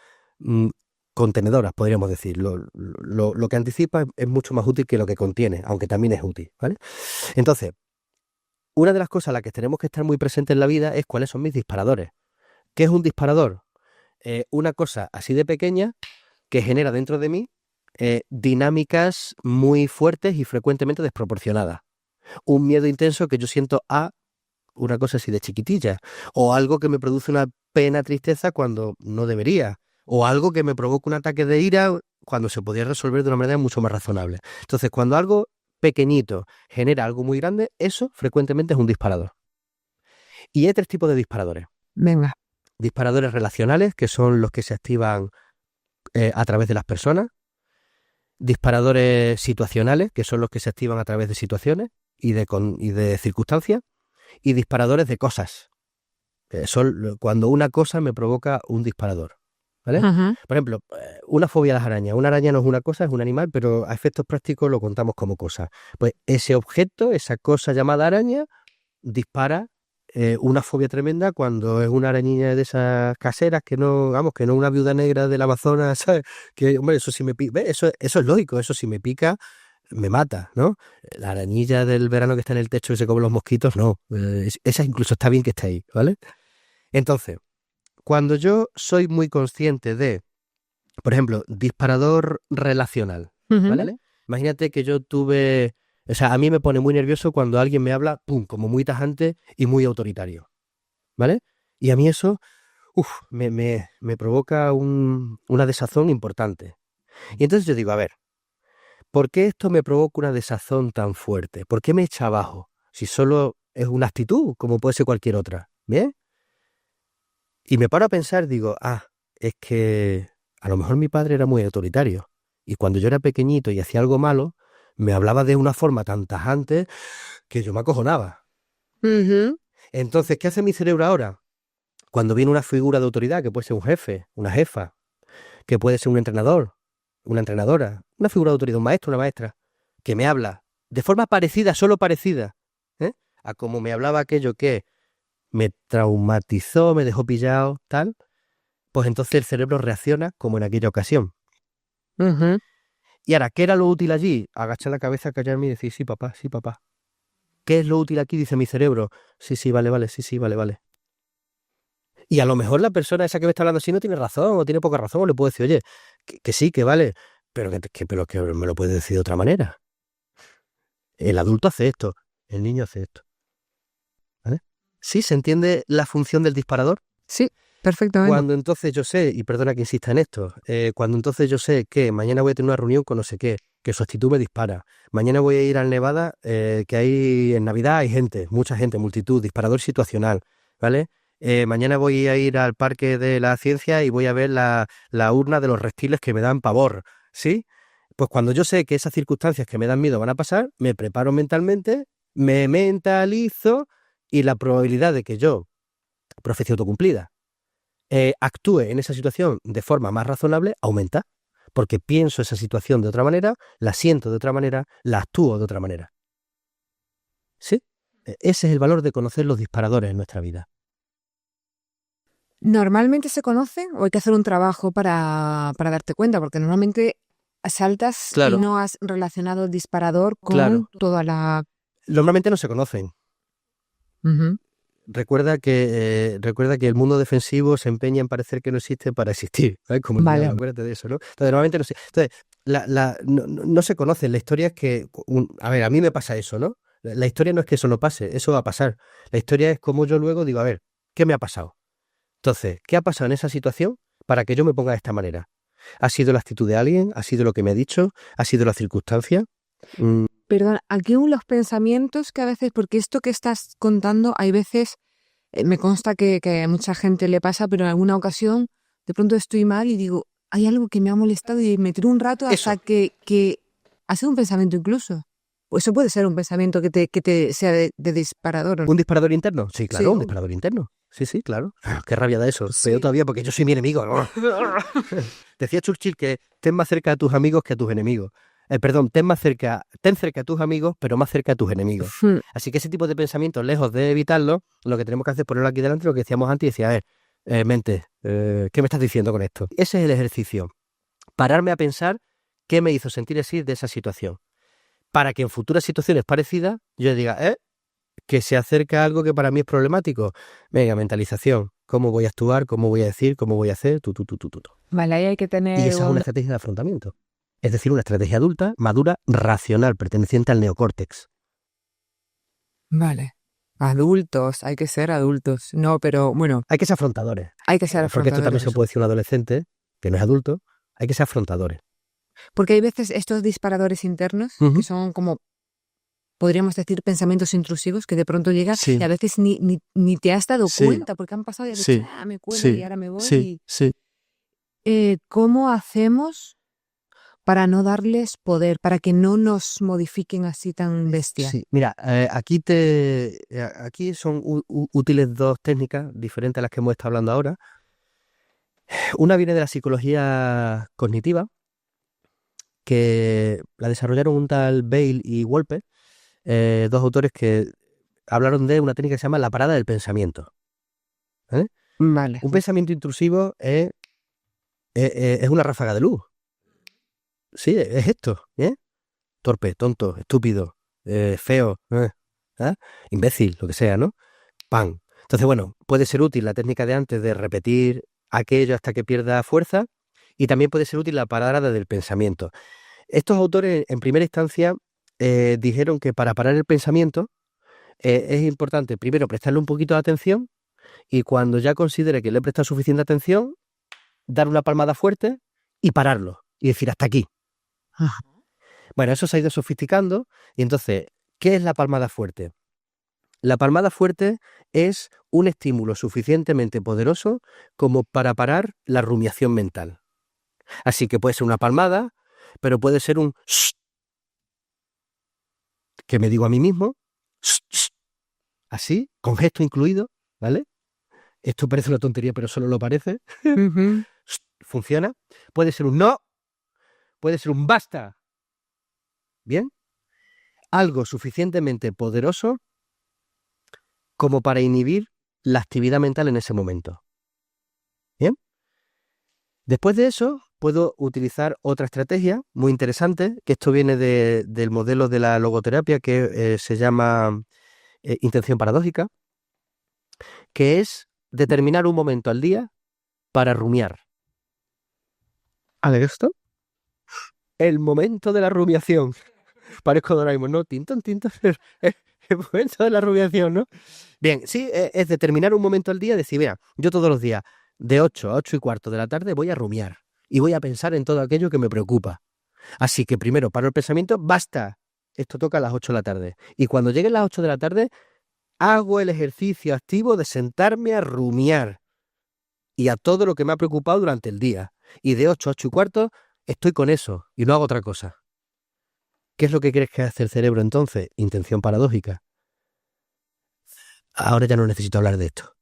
S2: mm, contenedoras, podríamos decir. Lo que anticipa es mucho más útil que lo que contiene, aunque también es útil, ¿vale? Entonces, una de las cosas a las que tenemos que estar muy presentes en la vida es cuáles son mis disparadores. ¿Qué es un disparador? Una cosa así de pequeña que genera dentro de mí dinámicas muy fuertes y frecuentemente desproporcionadas. Un miedo intenso que yo siento a una cosa así de chiquitilla, o algo que me produce una pena, tristeza cuando no debería, o algo que me provoca un ataque de ira cuando se podía resolver de una manera mucho más razonable. Entonces, cuando algo pequeñito genera algo muy grande, eso frecuentemente es un disparador. Y hay tres tipos de disparadores.
S1: Venga.
S2: Disparadores relacionales, que son los que se activan a través de las personas. Disparadores situacionales, que son los que se activan a través de situaciones y de circunstancias. Y disparadores de cosas. Son cuando una cosa me provoca un disparador. ¿Vale?
S1: Ujú.
S2: Por ejemplo, una fobia a las arañas. Una araña no es una cosa, es un animal, pero a efectos prácticos lo contamos como cosa. Pues ese objeto, esa cosa llamada araña, dispara una fobia tremenda cuando es una arañilla de esas caseras que no, vamos, que no una viuda negra del Amazonas, ¿sabes? Que, hombre, eso sí me pica, eso es lógico, eso sí me pica, me mata, ¿no? La arañilla del verano que está en el techo y se come los mosquitos, no. Esa incluso está bien que esté ahí, ¿vale? Entonces, cuando yo soy muy consciente de, por ejemplo, disparador relacional,
S1: Ujú.
S2: ¿vale? Imagínate que yo tuve, o sea, a mí me pone muy nervioso cuando alguien me habla, pum, como muy tajante y muy autoritario, ¿vale? Y a mí eso, me provoca una desazón importante. Y entonces yo digo, a ver, ¿por qué esto me provoca una desazón tan fuerte? ¿Por qué me echa abajo? Si solo es una actitud, como puede ser cualquier otra, ¿bien? Y me paro a pensar, digo, es que a lo mejor mi padre era muy autoritario. Y cuando yo era pequeñito y hacía algo malo, me hablaba de una forma tan tajante que yo me acojonaba.
S1: Ujú.
S2: Entonces, ¿qué hace mi cerebro ahora? Cuando viene una figura de autoridad, que puede ser un jefe, una jefa, que puede ser un entrenador, una entrenadora, una figura de autoridad, un maestro, una maestra, que me habla de forma parecida, solo parecida, ¿eh? A como me hablaba aquello que me traumatizó, me dejó pillado, tal, pues entonces el cerebro reacciona como en aquella ocasión.
S1: Ujú.
S2: Y ahora, ¿qué era lo útil allí? Agachar la cabeza, callarme y decir, sí, papá, sí, papá. ¿Qué es lo útil aquí? Dice mi cerebro. Sí, sí, vale, vale, sí, sí, vale, vale. Y a lo mejor la persona esa que me está hablando así no tiene razón o tiene poca razón, o le puedo decir, oye, que sí, que vale, pero que me lo puede decir de otra manera. El adulto hace esto, el niño hace esto. ¿Vale? ¿Sí se entiende la función del disparador?
S1: Sí, perfectamente.
S2: Cuando entonces yo sé, y perdona que insista en esto, cuando entonces yo sé que mañana voy a tener una reunión con no sé qué, que su actitud me dispara, mañana voy a ir al Nevada, que hay en Navidad hay gente, mucha gente, multitud, disparador situacional, ¿vale? Mañana voy a ir al Parque de la Ciencia y voy a ver la urna de los reptiles que me dan pavor, ¿sí? Pues cuando yo sé que esas circunstancias que me dan miedo van a pasar, me preparo mentalmente, me mentalizo y la probabilidad de que yo, profecía autocumplida, actúe en esa situación de forma más razonable, aumenta, porque pienso esa situación de otra manera, la siento de otra manera, la actúo de otra manera. ¿Sí? Ese es el valor de conocer los disparadores en nuestra vida.
S1: ¿Normalmente se conocen o hay que hacer un trabajo para darte cuenta? Porque normalmente saltas y
S2: Claro,
S1: no has relacionado el disparador
S2: claro.
S1: con toda la...
S2: Normalmente no se conocen.
S1: Ujú.
S2: Recuerda que el mundo defensivo se empeña en parecer que no existe para existir, ¿sabes? Como el
S1: Vale.
S2: diablo, acuérdate de eso, ¿no? Entonces, normalmente no se... Entonces, no se conocen. La historia es que... a ver, a mí me pasa eso, ¿no? La historia no es que eso no pase, eso va a pasar. La historia es como yo luego digo, a ver, ¿qué me ha pasado? Entonces, ¿qué ha pasado en esa situación para que yo me ponga de esta manera? ¿Ha sido la actitud de alguien? ¿Ha sido lo que me ha dicho? ¿Ha sido la circunstancia? Mm,
S1: Perdón, aquí los pensamientos que a veces, porque esto que estás contando, hay veces, me consta que a mucha gente le pasa, pero en alguna ocasión de pronto estoy mal y digo, hay algo que me ha molestado y me tiro un rato hasta
S2: eso.
S1: que ha sido un pensamiento incluso. O eso puede ser un pensamiento que te sea de disparador.
S2: ¿Un disparador interno? Sí,
S1: Sí,
S2: claro, un disparador interno. Sí, sí, claro. Qué rabia da eso. Peor
S1: sí.
S2: todavía porque yo soy mi enemigo. Decía Churchill que ten más cerca a tus amigos que a tus enemigos. Perdón, ten cerca a tus amigos, pero más cerca a tus enemigos.
S1: Hmm.
S2: Así que ese tipo de pensamientos, lejos de evitarlo, lo que tenemos que hacer es ponerlo aquí delante, lo que decíamos antes, y decir, a ver, mente, ¿qué me estás diciendo con esto? Ese es el ejercicio. Pararme a pensar qué me hizo sentir así de esa situación. Para que en futuras situaciones parecidas yo diga, que se acerca a algo que para mí es problemático. Venga, mentalización. ¿Cómo voy a actuar? ¿Cómo voy a decir? ¿Cómo voy a hacer? Tu.
S1: Vale, ahí hay que
S2: Y
S1: tener
S2: esa es una estrategia de afrontamiento. Es decir, una estrategia adulta, madura, racional, perteneciente al neocórtex.
S1: Vale. Adultos, hay que ser adultos. No, pero bueno,
S2: Hay que ser afrontadores.
S1: hay que ser
S2: Porque esto también se
S1: afrontadores.
S2: puede decir a un adolescente que no es adulto. Hay que ser afrontadores.
S1: Porque hay veces estos disparadores internos que
S2: Ujú.
S1: son como, podríamos decir, pensamientos intrusivos que de pronto llegan y
S2: Sí,
S1: a veces ni te has dado
S2: sí,
S1: cuenta porque han pasado y has dicho,
S2: sí,
S1: me cuelo y
S2: sí,
S1: ahora me voy.
S2: sí, sí.
S1: ¿Cómo hacemos para no darles poder, para que no nos modifiquen así tan bestia?
S2: Sí, mira, aquí son útiles dos técnicas diferentes a las que hemos estado hablando ahora. Una viene de la psicología cognitiva, que la desarrollaron un tal Bale y Wolpe, dos autores que hablaron de una técnica que se llama la parada del pensamiento. ¿Eh?
S1: Vale.
S2: Un pensamiento intrusivo es una ráfaga de luz. Sí, es esto. Torpe, tonto, estúpido, feo, ¿ah? Imbécil, lo que sea, ¿no? ¡Pam! Entonces, bueno, puede ser útil la técnica de antes de repetir aquello hasta que pierda fuerza y también puede ser útil la parada del pensamiento. Estos autores, en primera instancia, dijeron que para parar el pensamiento es importante primero prestarle un poquito de atención y cuando ya considere que le he prestado suficiente atención, dar una palmada fuerte y pararlo y decir hasta aquí.
S1: Ajá.
S2: Bueno, eso se ha ido sofisticando y entonces, ¿qué es la palmada fuerte? La palmada fuerte es un estímulo suficientemente poderoso como para parar la rumiación mental. Así que puede ser una palmada, pero puede ser un "shh", que me digo a mí mismo, "shh, shh", así, con gesto incluido, ¿vale? Esto parece una tontería, pero solo lo parece.
S1: Ujú.
S2: "Shh", funciona. Puede ser un no, puede ser un basta. ¿Bien? Algo suficientemente poderoso como para inhibir la actividad mental en ese momento. ¿Bien? Después de eso, puedo utilizar otra estrategia muy interesante, que esto viene del modelo de la logoterapia que se llama intención paradójica, que es determinar un momento al día para rumiar. ¿Vale esto? El momento de la rumiación. Parezco Doraemon, ¿no? Tinton, tinton. El momento de la rumiación, ¿no? Bien, sí, es determinar un momento al día, decir, vea, yo todos los días, de 8 a 8 y cuarto de la tarde, voy a rumiar y voy a pensar en todo aquello que me preocupa. Así que primero paro el pensamiento, basta. Esto toca a las 8 de la tarde. Y cuando lleguen las 8 de la tarde, hago el ejercicio activo de sentarme a rumiar y a todo lo que me ha preocupado durante el día. Y de 8 a 8 y cuarto, estoy con eso y no hago otra cosa. ¿Qué es lo que crees que hace el cerebro entonces? Intención paradójica. Ahora ya no necesito hablar de esto.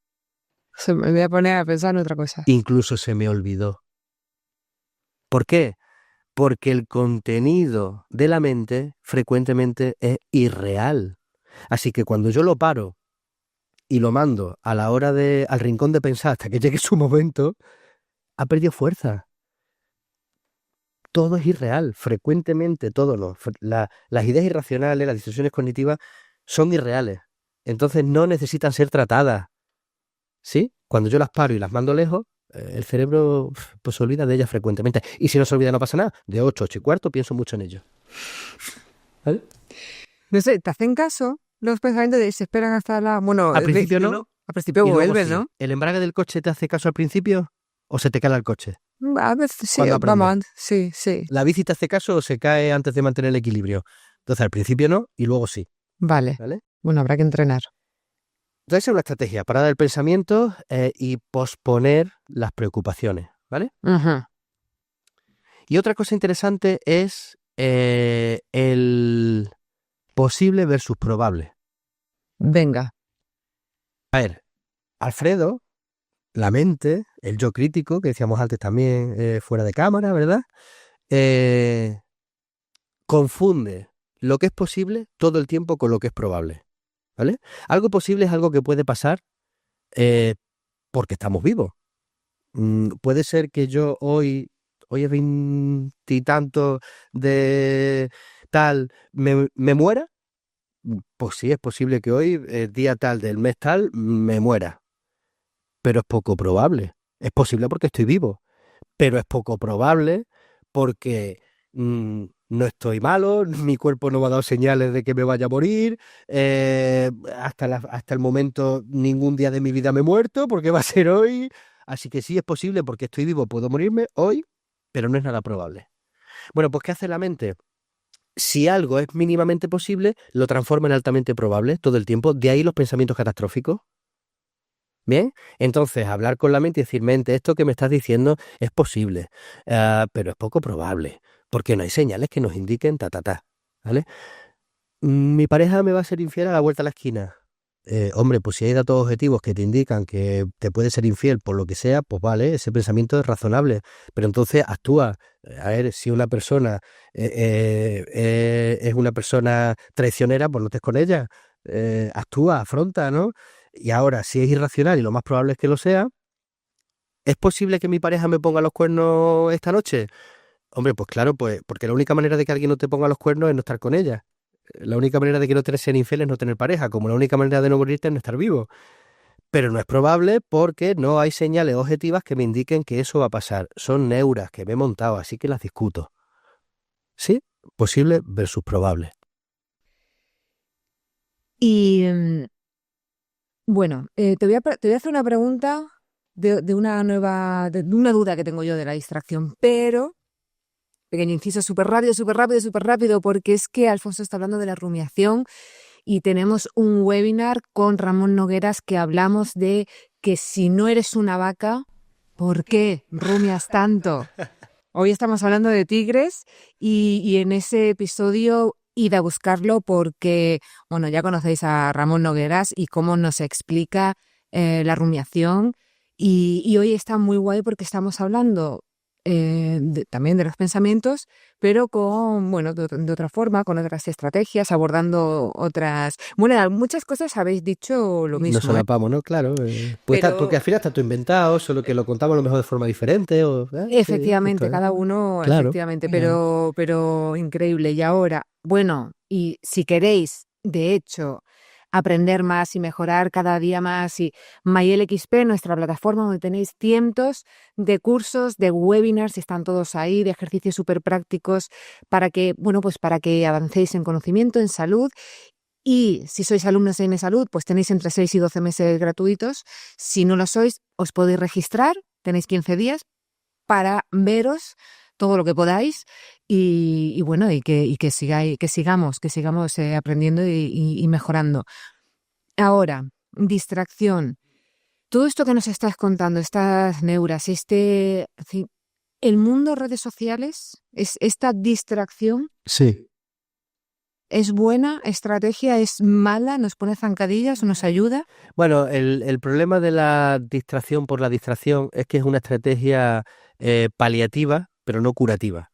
S1: Me voy a poner a pensar en otra cosa.
S2: Incluso se me olvidó. ¿Por qué? Porque el contenido de la mente frecuentemente es irreal. Así que cuando yo lo paro y lo mando al rincón de pensar hasta que llegue su momento, ha perdido fuerza. Todo es irreal, frecuentemente todo no. Las ideas irracionales, las distorsiones cognitivas son irreales. Entonces no necesitan ser tratadas. ¿Sí? Cuando yo las paro y las mando lejos, el cerebro pues se olvida de ellas frecuentemente. Y si no se olvida no pasa nada. De 8, 8:15 pienso mucho en ello. ¿Vale?
S1: No sé, ¿te hacen caso los pensamientos se esperan hasta la... Bueno,
S2: Al principio no.
S1: Al principio
S2: Y luego
S1: vuelven,
S2: sí.
S1: ¿no?
S2: ¿El embrague del coche te hace caso al principio o se te cala el coche?
S1: A veces sí,
S2: ¿Cuándo aprendes?
S1: vamos, sí, sí.
S2: ¿La bici te hace caso o se cae antes de mantener el equilibrio? Entonces al principio no y luego sí.
S1: Vale.
S2: ¿Vale?
S1: Bueno, habrá que entrenar.
S2: Entonces es una estrategia, parada del pensamiento y posponer las preocupaciones, ¿vale?
S1: Ujú.
S2: Y otra cosa interesante es el posible versus probable.
S1: Venga.
S2: A ver, Alfredo, la mente, el yo crítico, que decíamos antes también fuera de cámara, ¿verdad? Confunde lo que es posible todo el tiempo con lo que es probable, ¿vale? Algo posible es algo que puede pasar porque estamos vivos. Puede ser que yo hoy es 20 y tanto de tal, me muera. Pues sí, es posible que hoy, día tal del mes tal, me muera. Pero es poco probable. Es posible porque estoy vivo. Pero es poco probable porque no estoy malo, mi cuerpo no me ha dado señales de que me vaya a morir, hasta el momento ningún día de mi vida me he muerto porque va a ser hoy. Así que sí es posible porque estoy vivo, puedo morirme hoy, pero no es nada probable. Bueno, pues ¿qué hace la mente? Si algo es mínimamente posible, lo transforma en altamente probable todo el tiempo. De ahí los pensamientos catastróficos. Bien, entonces hablar con la mente y decir, mente, esto que me estás diciendo es posible, pero es poco probable, porque no hay señales que nos indiquen ¿vale? Mi pareja me va a ser infiel a la vuelta a la esquina. Hombre, pues si hay datos objetivos que te indican que te puede ser infiel por lo que sea, pues vale, ese pensamiento es razonable, pero entonces actúa. A ver, si una persona es una persona traicionera, pues no estés con ella. Actúa, afronta, ¿no? Y ahora, si es irracional, y lo más probable es que lo sea, ¿es posible que mi pareja me ponga los cuernos esta noche? Hombre, pues claro, pues porque la única manera de que alguien no te ponga los cuernos es no estar con ella. La única manera de que no te sean infiel es no tener pareja, como la única manera de no morirte es no estar vivo. Pero no es probable porque no hay señales objetivas que me indiquen que eso va a pasar. Son neuras que me he montado, así que las discuto. ¿Sí? Posible versus probable.
S1: Y bueno, te voy a hacer una pregunta de una duda que tengo yo de la distracción, pero pequeño inciso súper rápido, porque es que Alfonso está hablando de la rumiación y tenemos un webinar con Ramón Nogueras que hablamos de que si no eres una vaca, ¿por qué rumias tanto? Hoy estamos hablando de tigres y en ese episodio id a buscarlo porque, bueno, ya conocéis a Ramón Nogueras y cómo nos explica la rumiación y hoy está muy guay porque estamos hablando también de los pensamientos, pero con, bueno, de otra forma, con otras estrategias, abordando otras... Bueno, muchas cosas habéis dicho lo
S2: Nos
S1: mismo,
S2: solapamos, ¿no? Claro. Pues
S1: pero...
S2: porque al final está todo inventado, solo que lo contamos a lo mejor de forma diferente. Sí,
S1: Efectivamente,
S2: esto es.
S1: cada uno,
S2: Claro.
S1: efectivamente, pero increíble. Y ahora, bueno, y si queréis, de hecho, aprender más y mejorar cada día más, y MyLXP, nuestra plataforma donde tenéis cientos de cursos, de webinars, y están todos ahí, de ejercicios súper prácticos para que, bueno, pues para que avancéis en conocimiento, en salud. Y si sois alumnos de Salud, pues tenéis entre 6 y 12 meses gratuitos. Si no lo sois, os podéis registrar, tenéis 15 días para veros todo lo que podáis y bueno, y que sigamos aprendiendo y mejorando. Ahora, distracción. Todo esto que nos estás contando, estas neuras, el mundo redes sociales, esta distracción,
S2: Sí.
S1: ¿es buena estrategia? ¿Es mala? ¿Nos pone zancadillas? ¿Nos ayuda?
S2: Bueno, el problema de la distracción por la distracción es que es una estrategia paliativa, pero no curativa,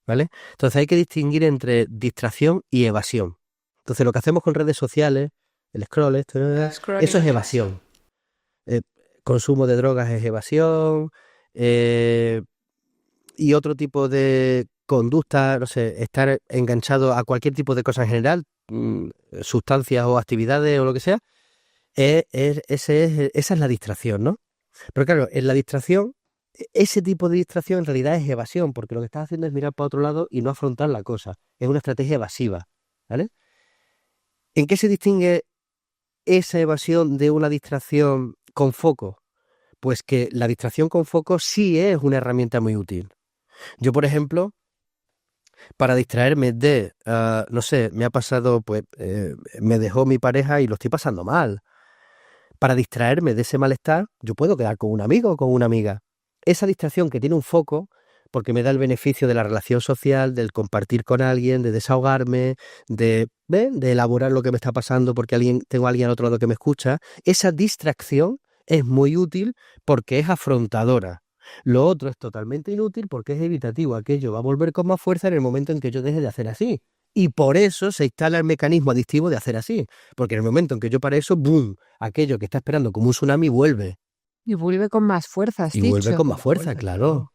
S2: ¿vale? Entonces hay que distinguir entre distracción y evasión. Entonces lo que hacemos con redes sociales el scroll,
S1: Scrolling.
S2: eso es evasión. Eh, consumo de drogas es evasión, y otro tipo de conducta, no sé, estar enganchado a cualquier tipo de cosa en general, sustancias o actividades o lo que sea, esa es la distracción, ¿no? Pero claro, en la distracción, ese tipo de distracción en realidad es evasión, porque lo que estás haciendo es mirar para otro lado y no afrontar la cosa. Es una estrategia evasiva, ¿vale? ¿En qué se distingue esa evasión de una distracción con foco? Pues que la distracción con foco sí es una herramienta muy útil. Yo, por ejemplo, para distraerme no sé, me ha pasado, pues, me dejó mi pareja y lo estoy pasando mal. Para distraerme de ese malestar, yo puedo quedar con un amigo o con una amiga. Esa distracción que tiene un foco, porque me da el beneficio de la relación social, del compartir con alguien, de desahogarme, de elaborar lo que me está pasando porque tengo a alguien al otro lado que me escucha, esa distracción es muy útil porque es afrontadora. Lo otro es totalmente inútil porque es evitativo. Aquello va a volver con más fuerza en el momento en que yo deje de hacer así. Y por eso se instala el mecanismo adictivo de hacer así. Porque en el momento en que yo pare eso, ¡boom! Aquello que está esperando como un tsunami vuelve.
S1: Y vuelve con más fuerza, has
S2: Y vuelve
S1: dicho.
S2: con más fuerza, claro.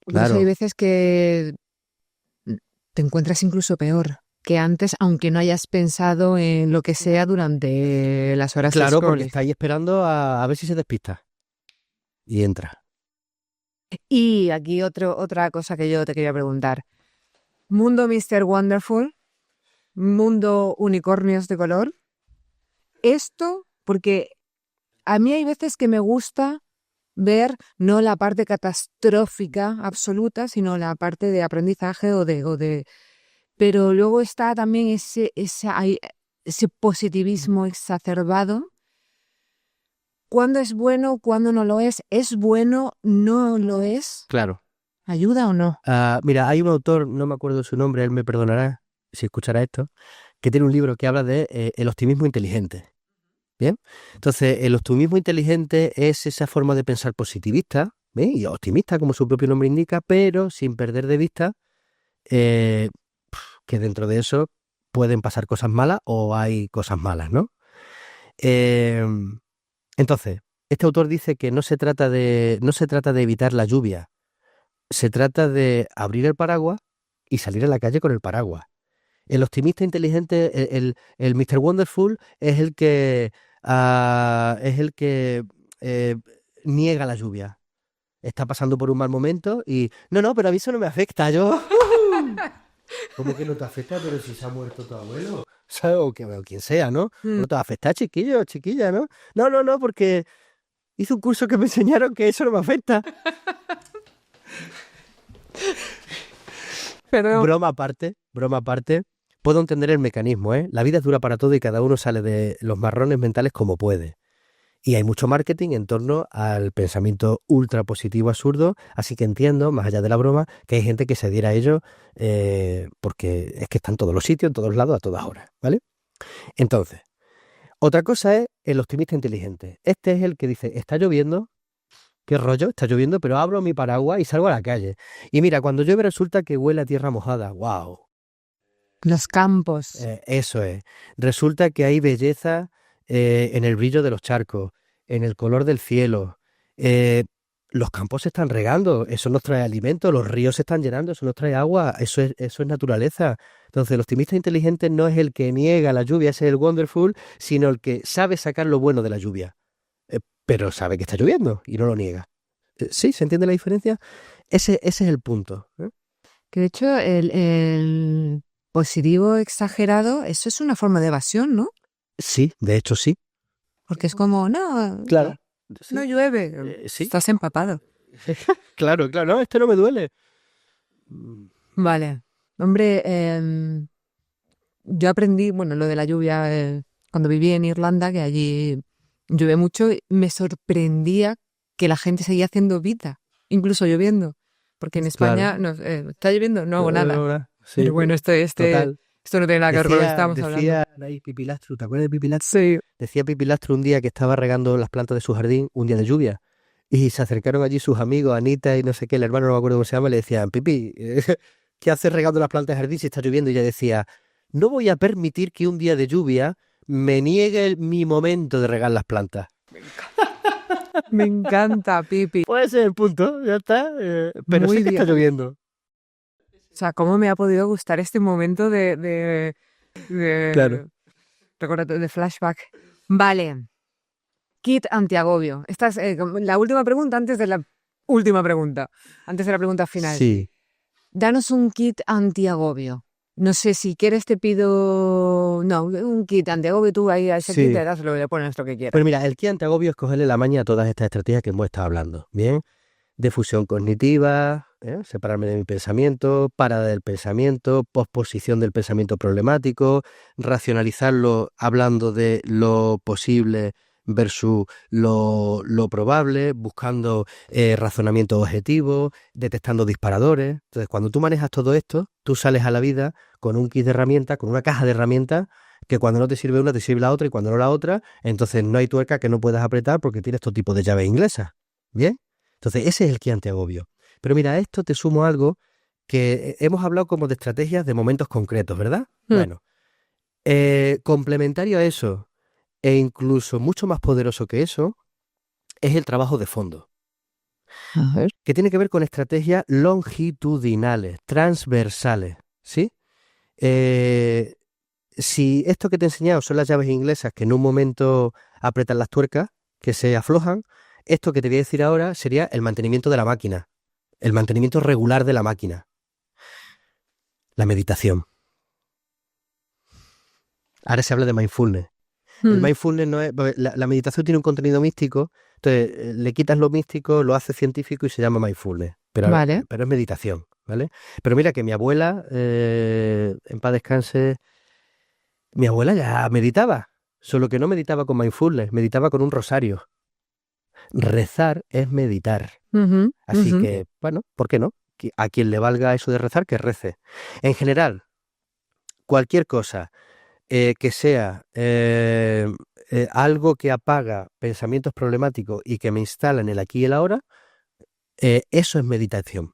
S1: Incluso hay
S2: Claro.
S1: veces que te encuentras incluso peor que antes, aunque no hayas pensado en lo que sea durante las horas de
S2: Claro, porque
S1: scrolling.
S2: está ahí esperando a ver si se despista. Y entra.
S1: Y aquí otra cosa que yo te quería preguntar. Mundo Mr. Wonderful, mundo unicornios de color. Esto, porque a mí hay veces que me gusta ver no la parte catastrófica absoluta, sino la parte de aprendizaje pero luego está también ese positivismo exacerbado. ¿Cuándo es bueno? ¿Cuándo no lo es? ¿Es bueno? ¿No lo es?
S2: Claro.
S1: ¿Ayuda o no?
S2: Mira, hay un autor, no me acuerdo su nombre, él me perdonará si escuchará esto, que tiene un libro que habla de el optimismo inteligente. ¿Bien? Entonces, el optimismo inteligente es esa forma de pensar positivista, ¿bien? Y optimista, como su propio nombre indica, pero sin perder de vista eh, que dentro de eso pueden pasar cosas malas o hay cosas malas, ¿no? Eh, entonces, este autor dice que no se trata de evitar la lluvia, se trata de abrir el paraguas y salir a la calle con el paraguas. El optimista inteligente, el Mr. Wonderful, es el que eh, niega la lluvia. Está pasando por un mal momento y no, pero a mí eso no me afecta. Yo, ¿cómo que no te afecta? Pero si se ha muerto tu abuelo. ¿Sabes? O quien sea, ¿no?
S1: Mm.
S2: No te va a afectar, chiquillo, chiquilla, ¿no? No, porque hice un curso que me enseñaron que eso no me afecta.
S1: Pero
S2: Broma aparte, puedo entender el mecanismo, ¿eh? La vida es dura para todo y cada uno sale de los marrones mentales como puede. Y hay mucho marketing en torno al pensamiento ultra positivo absurdo, así que entiendo, más allá de la broma, que hay gente que se adhiera a ello porque es que está en todos los sitios, en todos lados, a todas horas, ¿vale? Entonces, otra cosa es el optimista inteligente. Este es el que dice, está lloviendo, qué rollo, está lloviendo, pero abro mi paraguas y salgo a la calle. Y mira, cuando llueve resulta que huele a tierra mojada. ¡Wow!
S1: los campos.
S2: Eso es. Resulta que hay belleza en el brillo de los charcos, en el color del cielo. Eh, los campos se están regando, eso nos trae alimento, los ríos se están llenando, eso nos trae agua, eso es naturaleza. Entonces, el optimista inteligente no es el que niega la lluvia, ese es el wonderful, sino el que sabe sacar lo bueno de la lluvia, pero sabe que está lloviendo y no lo niega. ¿Sí? ¿Se entiende la diferencia? Ese es el punto.
S1: Que de hecho el positivo exagerado, eso es una forma de evasión, ¿no?
S2: Sí, de hecho sí.
S1: Porque es como, no,
S2: Claro.
S1: no
S2: Sí.
S1: llueve,
S2: Sí.
S1: estás empapado.
S2: Claro, no, este no me duele.
S1: Vale. Hombre, yo aprendí, bueno, lo de la lluvia cuando viví en Irlanda, que allí llueve mucho, y me sorprendía que la gente seguía haciendo vida, incluso lloviendo. Porque en España
S2: Claro.
S1: está lloviendo, no hago nada.
S2: Sí,
S1: Pero bueno,
S2: total.
S1: esto no tiene nada que ver con lo que
S2: Decía,
S1: estábamos hablando.
S2: decía ahí Pipi Lastru, ¿te acuerdas de Pipi Lastru?
S1: Sí.
S2: Decía Pipi Lastru un día que estaba regando las plantas de su jardín, un día de lluvia. Y se acercaron allí sus amigos, Anita y no sé qué, el hermano no me acuerdo cómo se llama, y le decían, Pipi, ¿qué haces regando las plantas de jardín si está lloviendo? Y ella decía, no voy a permitir que un día de lluvia me niegue mi momento de regar las plantas.
S1: Me encanta, Pipi.
S2: Puede ser el punto, ya está. Pero
S1: Muy
S2: sé que está
S1: bien.
S2: lloviendo.
S1: O sea, cómo me ha podido gustar este momento de
S2: Claro.
S1: de flashback. Vale. Kit antiagobio. Esta es la última pregunta antes de la última pregunta. Antes de la pregunta final.
S2: Sí.
S1: Danos un kit antiagobio. No sé, si quieres te pido... No, un kit antiagobio. Tú ahí a ese
S2: Sí.
S1: kit le pones lo que quieras.
S2: Pues mira, el kit antiagobio es cogerle la maña a todas estas estrategias que hemos estado hablando. Bien. De fusión cognitiva, separarme de mi pensamiento, parada del pensamiento, posposición del pensamiento problemático, racionalizarlo hablando de lo posible versus lo probable, buscando razonamiento objetivo, detectando disparadores. Entonces, cuando tú manejas todo esto, tú sales a la vida con un kit de herramientas, con una caja de herramientas, que cuando no te sirve una, te sirve la otra, y cuando no la otra, entonces no hay tuerca que no puedas apretar porque tienes todo tipo de llaves inglesas. ¿Bien? Entonces, ese es el kit antiagobio. Pero mira, a esto te sumo algo que hemos hablado como de estrategias de momentos concretos, ¿verdad? Bueno, complementario a eso, e incluso mucho más poderoso que eso, es el trabajo de fondo,
S1: A ver.
S2: que tiene que ver con estrategias longitudinales, transversales, ¿sí? Si esto que te he enseñado son las llaves inglesas que en un momento apretan las tuercas, que se aflojan, esto que te voy a decir ahora sería el mantenimiento de la máquina, el mantenimiento regular de la máquina, la meditación. Ahora se habla de mindfulness. El mindfulness no es... La meditación tiene un contenido místico, entonces le quitas lo místico, lo haces científico y se llama mindfulness.
S1: Vale.
S2: Pero es meditación, ¿vale? Pero mira que mi abuela, en paz descanse, mi abuela ya meditaba, solo que no meditaba con mindfulness, meditaba con un rosario. Rezar es meditar. Así que, bueno, ¿por qué no? A quien le valga eso de rezar, que rece. En general, cualquier cosa que sea algo que apaga pensamientos problemáticos y que me instala en el aquí y el ahora, eso es meditación,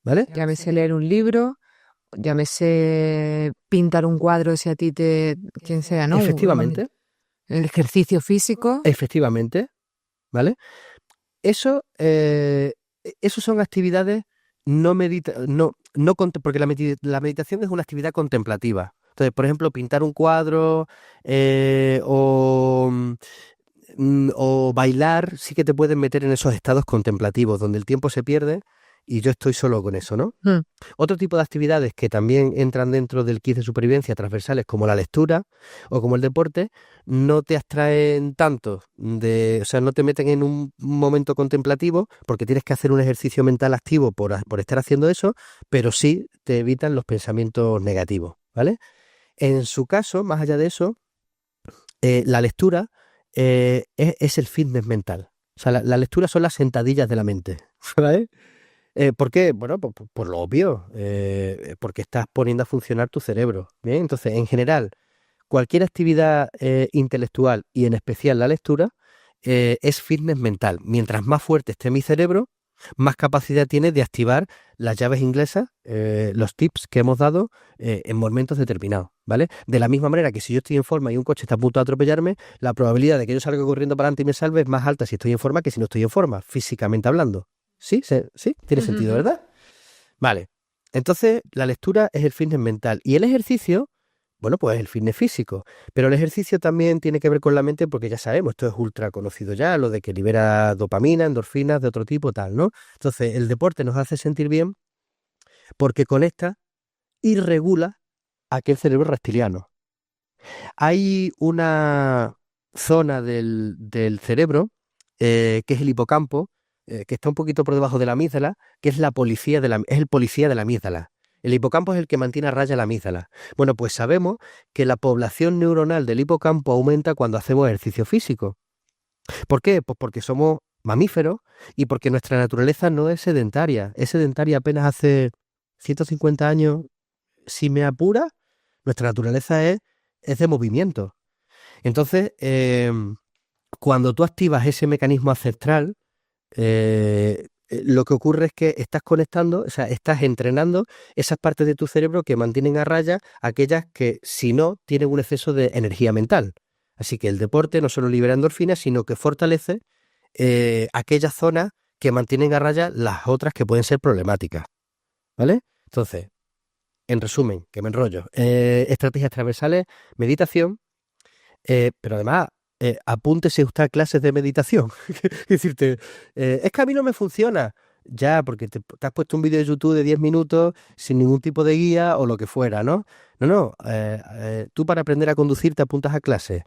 S2: ¿vale?
S1: Llámese leer un libro, llámese pintar un cuadro si a ti quien sea, ¿no?
S2: Efectivamente,
S1: El ejercicio físico.
S2: efectivamente, ¿vale? Eso, eso son actividades porque la meditación es una actividad contemplativa. Entonces, por ejemplo, pintar un cuadro o bailar sí que te pueden meter en esos estados contemplativos donde el tiempo se pierde y yo estoy solo con eso, ¿no? Otro tipo de actividades que también entran dentro del kit de supervivencia transversales, como la lectura o como el deporte, no te abstraen tanto, o sea, no te meten en un momento contemplativo porque tienes que hacer un ejercicio mental activo por estar haciendo eso, pero sí te evitan los pensamientos negativos, ¿vale? En su caso, más allá de eso, la lectura es el fitness mental. O sea, la lectura son las sentadillas de la mente, ¿vale? ¿Por qué? Bueno, por lo obvio, porque estás poniendo a funcionar tu cerebro. Bien, entonces, en general, cualquier actividad intelectual y en especial la lectura es fitness mental. Mientras más fuerte esté mi cerebro, más capacidad tiene de activar las llaves inglesas, los tips que hemos dado en momentos determinados, ¿vale? De la misma manera que si yo estoy en forma y un coche está a punto de atropellarme, la probabilidad de que yo salga corriendo para adelante y me salve es más alta si estoy en forma que si no estoy en forma, físicamente hablando. ¿Sí? ¿Sí? Tiene sentido, ¿verdad? Vale. Entonces, la lectura es el fitness mental y el ejercicio, bueno, pues es el fitness físico. Pero el ejercicio también tiene que ver con la mente porque ya sabemos, esto es ultra conocido ya, lo de que libera dopamina, endorfinas de otro tipo, tal, ¿no? Entonces, el deporte nos hace sentir bien porque conecta y regula aquel cerebro reptiliano. Hay una zona del cerebro, que es el hipocampo, que está un poquito por debajo de la amígdala, que es es el policía de la amígdala. El hipocampo es el que mantiene a raya la amígdala. Bueno, pues sabemos que la población neuronal del hipocampo aumenta cuando hacemos ejercicio físico. ¿Por qué? Pues porque somos mamíferos y porque nuestra naturaleza no es sedentaria. Es sedentaria apenas hace 150 años. Si me apura, nuestra naturaleza es de movimiento. Entonces, cuando tú activas ese mecanismo ancestral, lo que ocurre es que estás conectando, o sea, estás entrenando esas partes de tu cerebro que mantienen a raya aquellas que, si no, tienen un exceso de energía mental. Así que el deporte no solo libera endorfinas, sino que fortalece aquellas zonas que mantienen a raya las otras que pueden ser problemáticas, ¿vale? Entonces, en resumen, que me enrollo, estrategias transversales, meditación, pero además, apúntese usted a clases de meditación. Es decirte, es que a mí no me funciona. Ya, porque te has puesto un vídeo de YouTube de 10 minutos sin ningún tipo de guía o lo que fuera, ¿no? No, tú para aprender a conducir te apuntas a clases,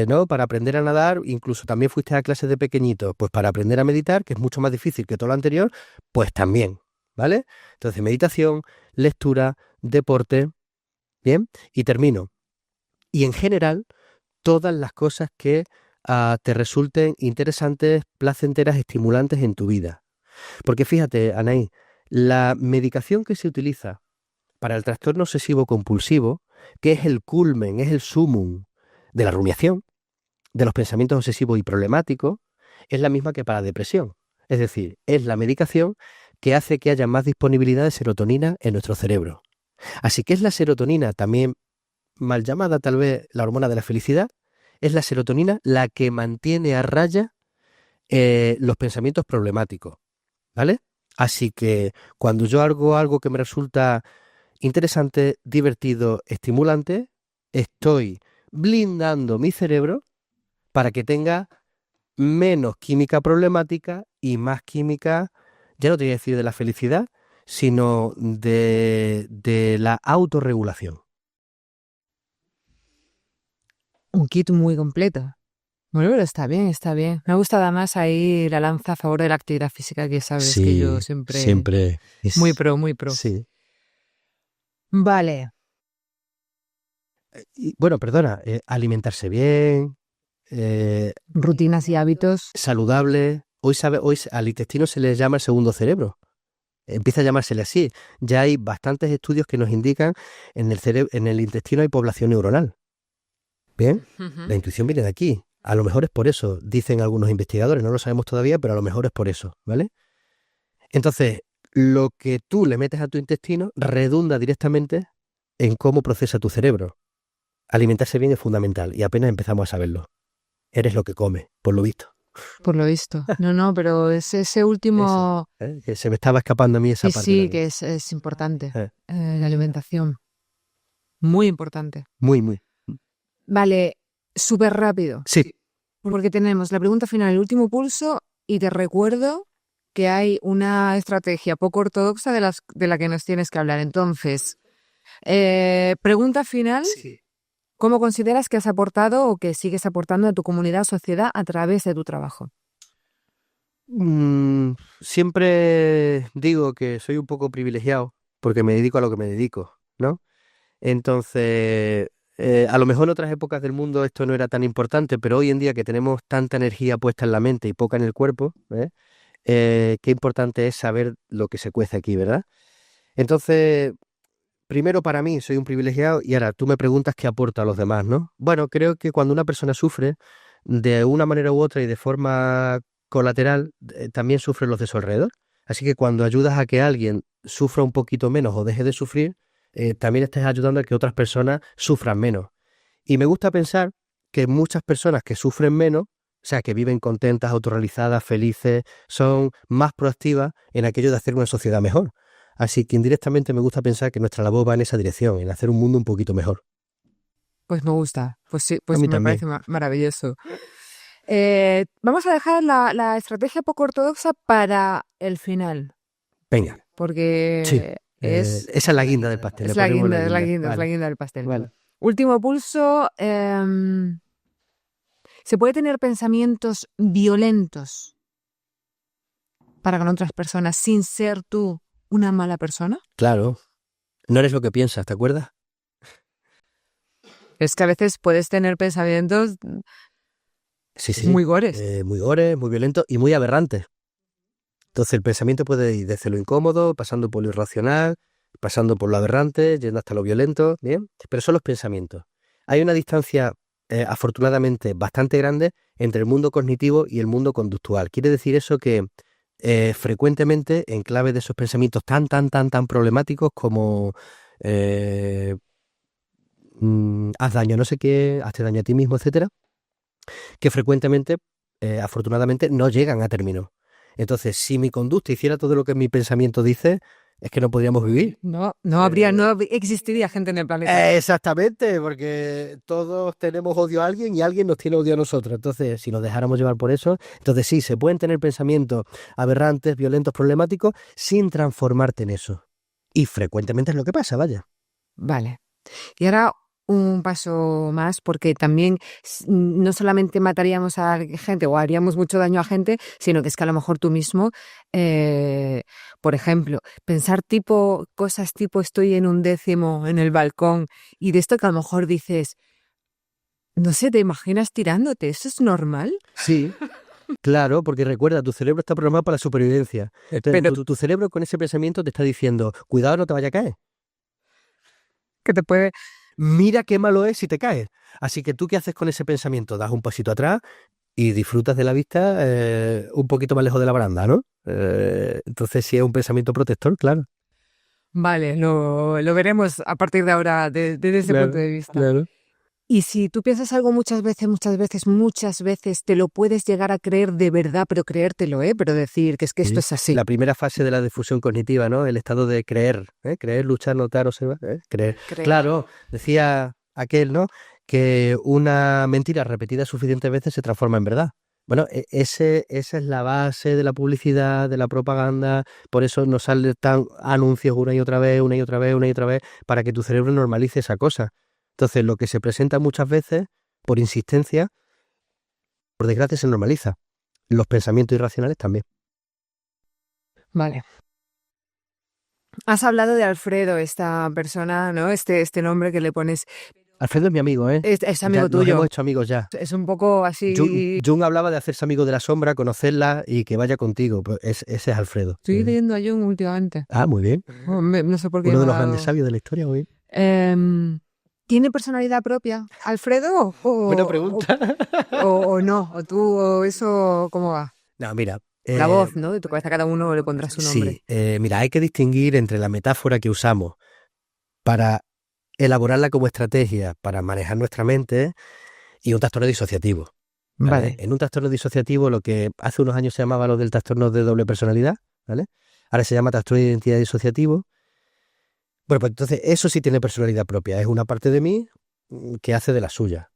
S2: ¿no? Para aprender a nadar, incluso también fuiste a clases de pequeñito. Pues para aprender a meditar, que es mucho más difícil que todo lo anterior, pues también, ¿vale? Entonces, meditación, lectura, deporte, ¿bien? Y termino. Y en general, todas las cosas que te resulten interesantes, placenteras, estimulantes en tu vida. Porque fíjate, Anaí, la medicación que se utiliza para el trastorno obsesivo compulsivo, que es el culmen, es el sumum de la rumiación, de los pensamientos obsesivos y problemáticos, es la misma que para la depresión. Es decir, es la medicación que hace que haya más disponibilidad de serotonina en nuestro cerebro. Así que es la serotonina, también mal llamada tal vez la hormona de la felicidad, es la serotonina la que mantiene a raya los pensamientos problemáticos. ¿Vale? Así que cuando yo hago algo que me resulta interesante, divertido, estimulante, estoy blindando mi cerebro para que tenga menos química problemática y más química, ya no te voy a decir de la felicidad, sino de la autorregulación.
S1: Un kit muy completo. Bueno, pero está bien, está bien. Me gusta además ahí la lanza a favor de la actividad física, que sabes que yo
S2: siempre es,
S1: muy pro, muy pro.
S2: sí.
S1: Vale.
S2: Y, bueno, perdona, alimentarse bien,
S1: Rutinas y hábitos.
S2: saludable. Hoy al intestino se le llama el segundo cerebro. Empieza a llamársele así. Ya hay bastantes estudios que nos indican en el intestino hay población neuronal. Bien, la intuición viene de aquí. A lo mejor es por eso, dicen algunos investigadores, no lo sabemos todavía, pero a lo mejor es por eso, ¿vale? Entonces, lo que tú le metes a tu intestino redunda directamente en cómo procesa tu cerebro. Alimentarse bien es fundamental y apenas empezamos a saberlo. Eres lo que comes, por lo visto.
S1: Por lo visto. No, pero es ese último...
S2: Eso, que se me estaba escapando a mí esa parte.
S1: Sí, que es importante. La alimentación. Muy importante.
S2: Muy.
S1: Vale, súper rápido.
S2: Sí.
S1: Porque tenemos la pregunta final, el último pulso, y te recuerdo que hay una estrategia poco ortodoxa de la que nos tienes que hablar. Entonces, pregunta final.
S2: Sí.
S1: ¿Cómo consideras que has aportado o que sigues aportando a tu comunidad o sociedad a través de tu trabajo?
S2: Siempre digo que soy un poco privilegiado porque me dedico a lo que me dedico, ¿no? Entonces, a lo mejor en otras épocas del mundo esto no era tan importante, pero hoy en día que tenemos tanta energía puesta en la mente y poca en el cuerpo, qué importante es saber lo que se cuece aquí, ¿verdad? Entonces, primero para mí soy un privilegiado y ahora tú me preguntas qué aporta a los demás, ¿no? Bueno, creo que cuando una persona sufre, de una manera u otra y de forma colateral, también sufren los de su alrededor. Así que cuando ayudas a que alguien sufra un poquito menos o deje de sufrir, también estás ayudando a que otras personas sufran menos. Y me gusta pensar que muchas personas que sufren menos, o sea, que viven contentas, autorrealizadas, felices, son más proactivas en aquello de hacer una sociedad mejor. Así que indirectamente me gusta pensar que nuestra labor va en esa dirección, en hacer un mundo un poquito mejor.
S1: Pues me gusta, pues sí, pues
S2: A mí
S1: me
S2: también.
S1: parece maravilloso. Vamos a dejar la estrategia poco ortodoxa para el final,
S2: Venga,
S1: porque
S2: sí.
S1: es
S2: Esa es la guinda del pastel.
S1: es
S2: Le
S1: la
S2: ponemos
S1: guinda, es la guinda, es la
S2: Vale.
S1: guinda del pastel.
S2: Vale.
S1: Último pulso. ¿Se puede tener pensamientos violentos para con otras personas sin ser tú una mala persona?
S2: Claro. No eres lo que piensas, ¿te acuerdas?
S1: Es que a veces puedes tener pensamientos
S2: Sí.
S1: muy gores.
S2: Muy gores, muy violentos y muy aberrantes. Entonces el pensamiento puede ir desde lo incómodo, pasando por lo irracional, pasando por lo aberrante, yendo hasta lo violento, ¿bien? Pero son los pensamientos. Hay una distancia, afortunadamente, bastante grande entre el mundo cognitivo y el mundo conductual. Quiere decir eso que frecuentemente, en clave de esos pensamientos tan problemáticos como haz daño a no sé qué, hazte daño a ti mismo, etcétera, que frecuentemente, afortunadamente, no llegan a término. Entonces, si mi conducta hiciera todo lo que mi pensamiento dice, es que no podríamos vivir.
S1: No existiría gente en el planeta.
S2: Exactamente, porque todos tenemos odio a alguien y alguien nos tiene odio a nosotros. Entonces, si nos dejáramos llevar por eso, entonces sí, se pueden tener pensamientos aberrantes, violentos, problemáticos, sin transformarte en eso. Y frecuentemente es lo que pasa, vaya.
S1: Vale. Y ahora un paso más, porque también no solamente mataríamos a gente o haríamos mucho daño a gente, sino que es que a lo mejor tú mismo, por ejemplo, pensar cosas tipo estoy en un 10º en el balcón y de esto que a lo mejor dices, no sé, ¿te imaginas tirándote? ¿Eso es normal?
S2: Sí, claro, porque recuerda, tu cerebro está programado para la supervivencia. Entonces,
S1: Pero
S2: tu cerebro con ese pensamiento te está diciendo, cuidado, no te vaya a caer.
S1: que te puede...
S2: Mira qué malo es si te caes. Así que tú, ¿qué haces con ese pensamiento? Das un pasito atrás y disfrutas de la vista un poquito más lejos de la baranda, ¿no? Entonces sí es un pensamiento protector, claro.
S1: Vale, lo veremos a partir de ahora desde ese punto de vista.
S2: Claro.
S1: Y si tú piensas algo muchas veces, te lo puedes llegar a creer de verdad, pero creértelo, pero decir que es que esto es así.
S2: La primera fase de la difusión cognitiva, ¿no? El estado de creer, creer, luchar, notar, observar, creer. Claro, decía aquel, ¿no? Que una mentira repetida suficientes veces se transforma en verdad. Bueno, esa es la base de la publicidad, de la propaganda, por eso nos salen tan anuncios una y otra vez, una y otra vez, una y otra vez, para que tu cerebro normalice esa cosa. Entonces, lo que se presenta muchas veces, por insistencia, por desgracia se normaliza. Los pensamientos irracionales también.
S1: Vale. Has hablado de Alfredo, esta persona, ¿no? Este nombre que le pones.
S2: Alfredo es mi amigo, ¿eh?
S1: Es amigo
S2: Nos
S1: tuyo.
S2: hemos hecho amigos ya.
S1: Es un poco así.
S2: Jung hablaba de hacerse amigo de la sombra, conocerla y que vaya contigo. Pues ese es Alfredo.
S1: Estoy leyendo a Jung últimamente.
S2: Ah, muy bien.
S1: No sé por qué.
S2: Uno de los grandes sabios de la historia, muy bien.
S1: ¿Tiene personalidad propia, Alfredo?
S2: Buena pregunta.
S1: O no, o tú, o eso, ¿cómo va?
S2: No, mira.
S1: La voz, ¿no? De tu cabeza cada uno le pondrá su nombre.
S2: Sí, mira, hay que distinguir entre la metáfora que usamos para elaborarla como estrategia para manejar nuestra mente y un trastorno disociativo. ¿Vale? En un trastorno disociativo, lo que hace unos años se llamaba lo del trastorno de doble personalidad, ¿vale? Ahora se llama trastorno de identidad disociativo. Bueno, pues entonces eso sí tiene personalidad propia. Es una parte de mí que hace de la suya.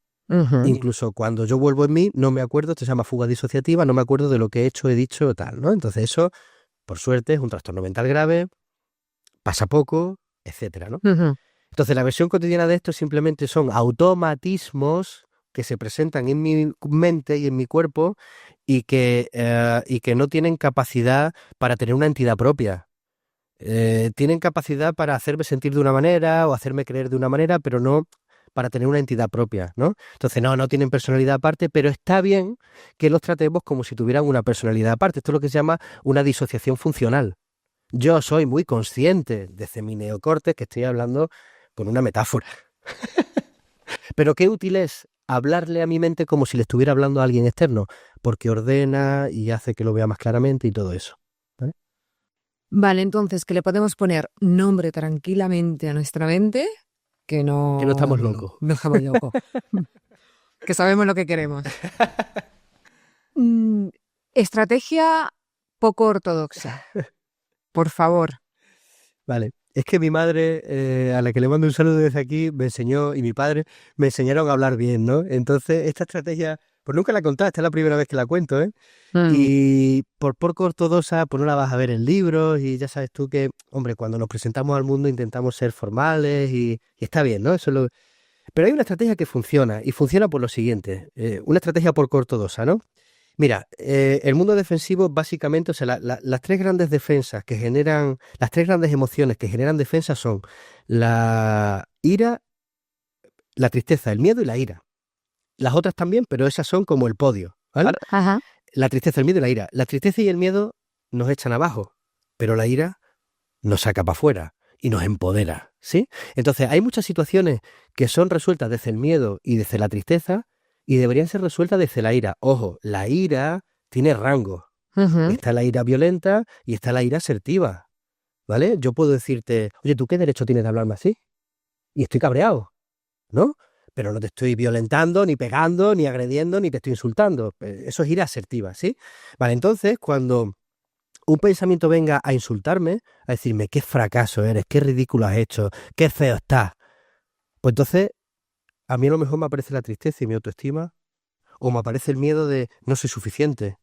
S2: Incluso cuando yo vuelvo en mí, no me acuerdo, esto se llama fuga disociativa, no me acuerdo de lo que he hecho, he dicho, tal, ¿no? Entonces eso, por suerte, es un trastorno mental grave, pasa poco, etcétera, ¿no? Entonces la versión cotidiana de esto simplemente son automatismos que se presentan en mi mente y en mi cuerpo y que no tienen capacidad para tener una entidad propia. Tienen capacidad para hacerme sentir de una manera o hacerme creer de una manera, pero no para tener una entidad propia, ¿no? Entonces, no tienen personalidad aparte, pero está bien que los tratemos como si tuvieran una personalidad aparte. Esto es lo que se llama una disociación funcional. Yo soy muy consciente desde mi neocorte que estoy hablando con una metáfora. Pero qué útil es hablarle a mi mente como si le estuviera hablando a alguien externo, porque ordena y hace que lo vea más claramente y todo eso.
S1: Vale, entonces que le podemos poner nombre tranquilamente a nuestra mente, que no
S2: estamos locos.
S1: No estamos locos. Que sabemos lo que queremos. Estrategia poco ortodoxa. Por favor.
S2: Vale. Es que mi madre, a la que le mando un saludo desde aquí, me enseñó, y mi padre, me enseñaron a hablar bien, ¿no? Entonces, esta estrategia, pues nunca la he contado, esta es la primera vez que la cuento, ¿eh? Y por poco ortodoxa, pues no la vas a ver en libros, y ya sabes tú que, hombre, cuando nos presentamos al mundo intentamos ser formales, y está bien, ¿no? Eso es lo... Pero hay una estrategia que funciona, y funciona por lo siguiente, una estrategia por ortodoxa, ¿no? Mira, el mundo defensivo básicamente, o sea, las tres grandes defensas que generan, las tres grandes emociones que generan defensa son la ira, la tristeza, el miedo y la ira. Las otras también, pero esas son como el podio, ¿vale?
S1: Ajá.
S2: La tristeza, el miedo y la ira. La tristeza y el miedo nos echan abajo, pero la ira nos saca para afuera y nos empodera, ¿sí? Entonces, hay muchas situaciones que son resueltas desde el miedo y desde la tristeza, y deberían ser resueltas desde la ira. Ojo, la ira tiene rango. Está la ira violenta y está la ira asertiva, ¿vale? Yo puedo decirte, oye, ¿tú qué derecho tienes de hablarme así? Y estoy cabreado. ¿no? Pero no te estoy violentando, ni pegando, ni agrediendo, ni te estoy insultando. Eso es ira asertiva, ¿sí? Vale, entonces, cuando un pensamiento venga a insultarme, a decirme qué fracaso eres, qué ridículo has hecho, qué feo estás, pues entonces a mí a lo mejor me aparece la tristeza y mi autoestima, o me aparece el miedo de no soy suficiente.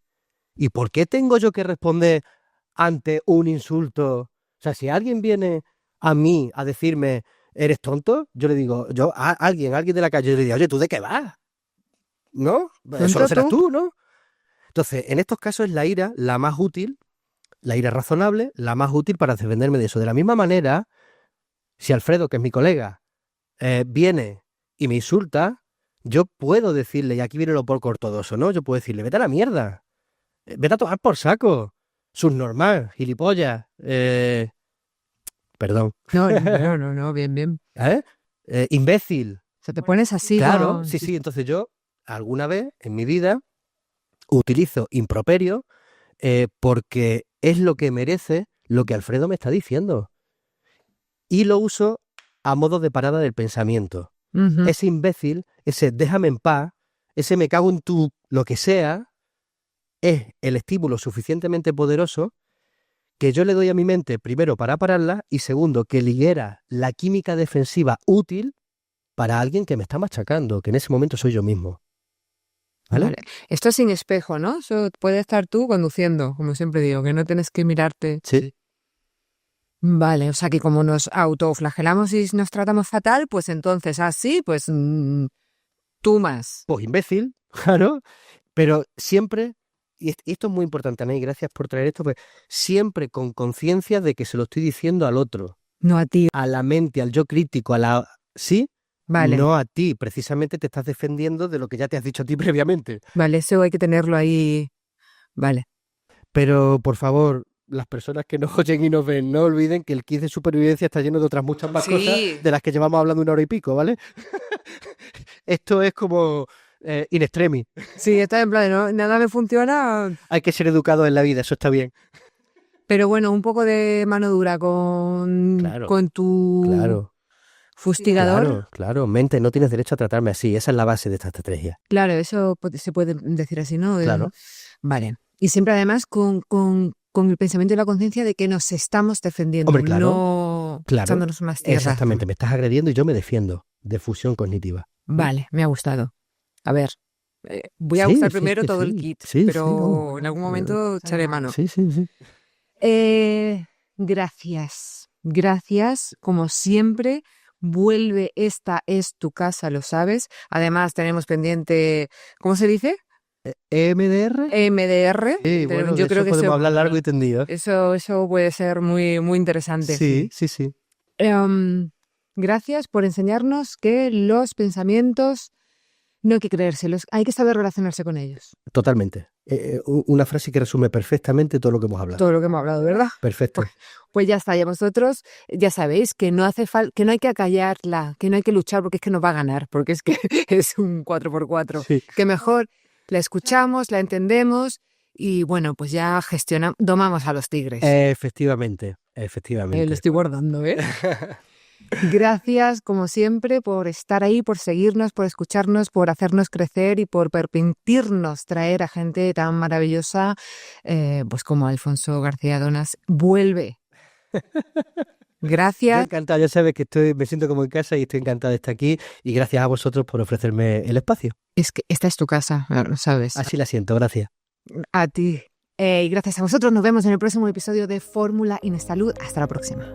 S2: ¿Y por qué tengo yo que responder ante un insulto? O sea, si alguien viene a mí a decirme ¿eres tonto? Yo le digo, alguien de la calle, yo le digo, oye, ¿tú de qué vas? ¿No? Eso lo
S1: ¿Tonto
S2: serás
S1: tú?
S2: tú, ¿no? Entonces, en estos casos es la ira la más útil, la ira razonable, la más útil para defenderme de eso. De la misma manera, si Alfredo, que es mi colega, viene y me insulta, yo puedo decirle, y aquí viene lo poco ortodoxo, ¿no? Yo puedo decirle, vete a la mierda, vete a tomar por saco, subnormal, gilipollas, perdón,
S1: No, bien.
S2: ¿eh? Imbécil.
S1: O sea, te pones así
S2: Claro,
S1: con...
S2: sí. Entonces yo, alguna vez en mi vida, utilizo improperio porque es lo que merece lo que Alfredo me está diciendo. Y lo uso a modo de parada del pensamiento.
S1: Ujú.
S2: Ese imbécil, ese déjame en paz, ese me cago en tu lo que sea, es el estímulo suficientemente poderoso que yo le doy a mi mente, primero, para pararla, y segundo, que libera la química defensiva útil para alguien que me está machacando, que en ese momento soy yo mismo. ¿Vale?
S1: Vale. Esto es sin espejo, ¿no? Eso puede estar tú conduciendo, como siempre digo, que no tienes que mirarte.
S2: Sí.
S1: Vale, o sea que como nos autoflagelamos y nos tratamos fatal, pues entonces así, pues tú más.
S2: Pues imbécil, claro, pero siempre, y esto es muy importante, Anaí, gracias por traer esto, pues siempre con conciencia de que se lo estoy diciendo al otro,
S1: No a ti.
S2: a la mente, al yo crítico, a la... ¿Sí?
S1: Vale,
S2: No a ti, precisamente te estás defendiendo de lo que ya te has dicho a ti previamente.
S1: vale, eso hay que tenerlo ahí. Vale.
S2: Pero, por favor, las personas que nos oyen y nos ven, no olviden que el kit de supervivencia está lleno de otras muchas más cosas de las que llevamos hablando 1 hora y pico, ¿vale? Esto es como in extremis.
S1: Sí, está en plan, ¿no? Nada me funciona,
S2: Hay que ser educados en la vida, eso está bien.
S1: pero bueno, un poco de mano dura con,
S2: Claro,
S1: con tu
S2: Claro,
S1: fustigador.
S2: claro. Mente, no tienes derecho a tratarme así. Esa es la base de esta estrategia.
S1: Claro, eso se puede decir así, ¿no?
S2: Claro.
S1: Vale. Y siempre además con el pensamiento y la conciencia de que nos estamos defendiendo,
S2: Hombre, claro,
S1: no
S2: claro.
S1: echándonos más tierra.
S2: Exactamente, me estás agrediendo y yo me defiendo. De fusión cognitiva.
S1: Vale, me ha gustado. A ver, voy a
S2: Sí,
S1: usar
S2: sí,
S1: primero
S2: sí,
S1: todo el
S2: sí.
S1: kit,
S2: Sí,
S1: pero
S2: sí, no.
S1: en algún momento echaré mano.
S2: Sí.
S1: Gracias. Gracias, como siempre. Vuelve, esta es tu casa, lo sabes. Además, tenemos pendiente, ¿cómo se dice?
S2: ¿EMDR?
S1: MDR.
S2: Sí, bueno,
S1: Yo creo que
S2: podemos hablar largo y tendido.
S1: eso puede ser muy, muy interesante.
S2: Sí.
S1: Gracias por enseñarnos que los pensamientos no hay que creérselos, hay que saber relacionarse con ellos.
S2: Totalmente. Una frase que resume perfectamente todo lo que hemos hablado.
S1: Todo lo que hemos hablado, ¿verdad?
S2: Perfecto.
S1: Pues ya está, ya vosotros ya sabéis que no hace que no hay que acallarla, que no hay que luchar porque es que nos va a ganar, porque es que es un 4x4.
S2: Sí.
S1: Que mejor la escuchamos, la entendemos y bueno, pues ya domamos a los tigres.
S2: Efectivamente.
S1: Lo estoy guardando, ¿eh? Gracias, como siempre, por estar ahí, por seguirnos, por escucharnos, por hacernos crecer y por permitirnos traer a gente tan maravillosa, pues como Alfonso García Donas. Vuelve. Gracias.
S2: Yo encantado, ya sabes que me siento como en casa y estoy encantado de estar aquí y gracias a vosotros por ofrecerme el espacio.
S1: Es que esta es tu casa, lo sabes.
S2: Así la siento, gracias.
S1: A ti. Y gracias a vosotros, nos vemos en el próximo episodio de Fórmula Inestalud. Hasta la próxima.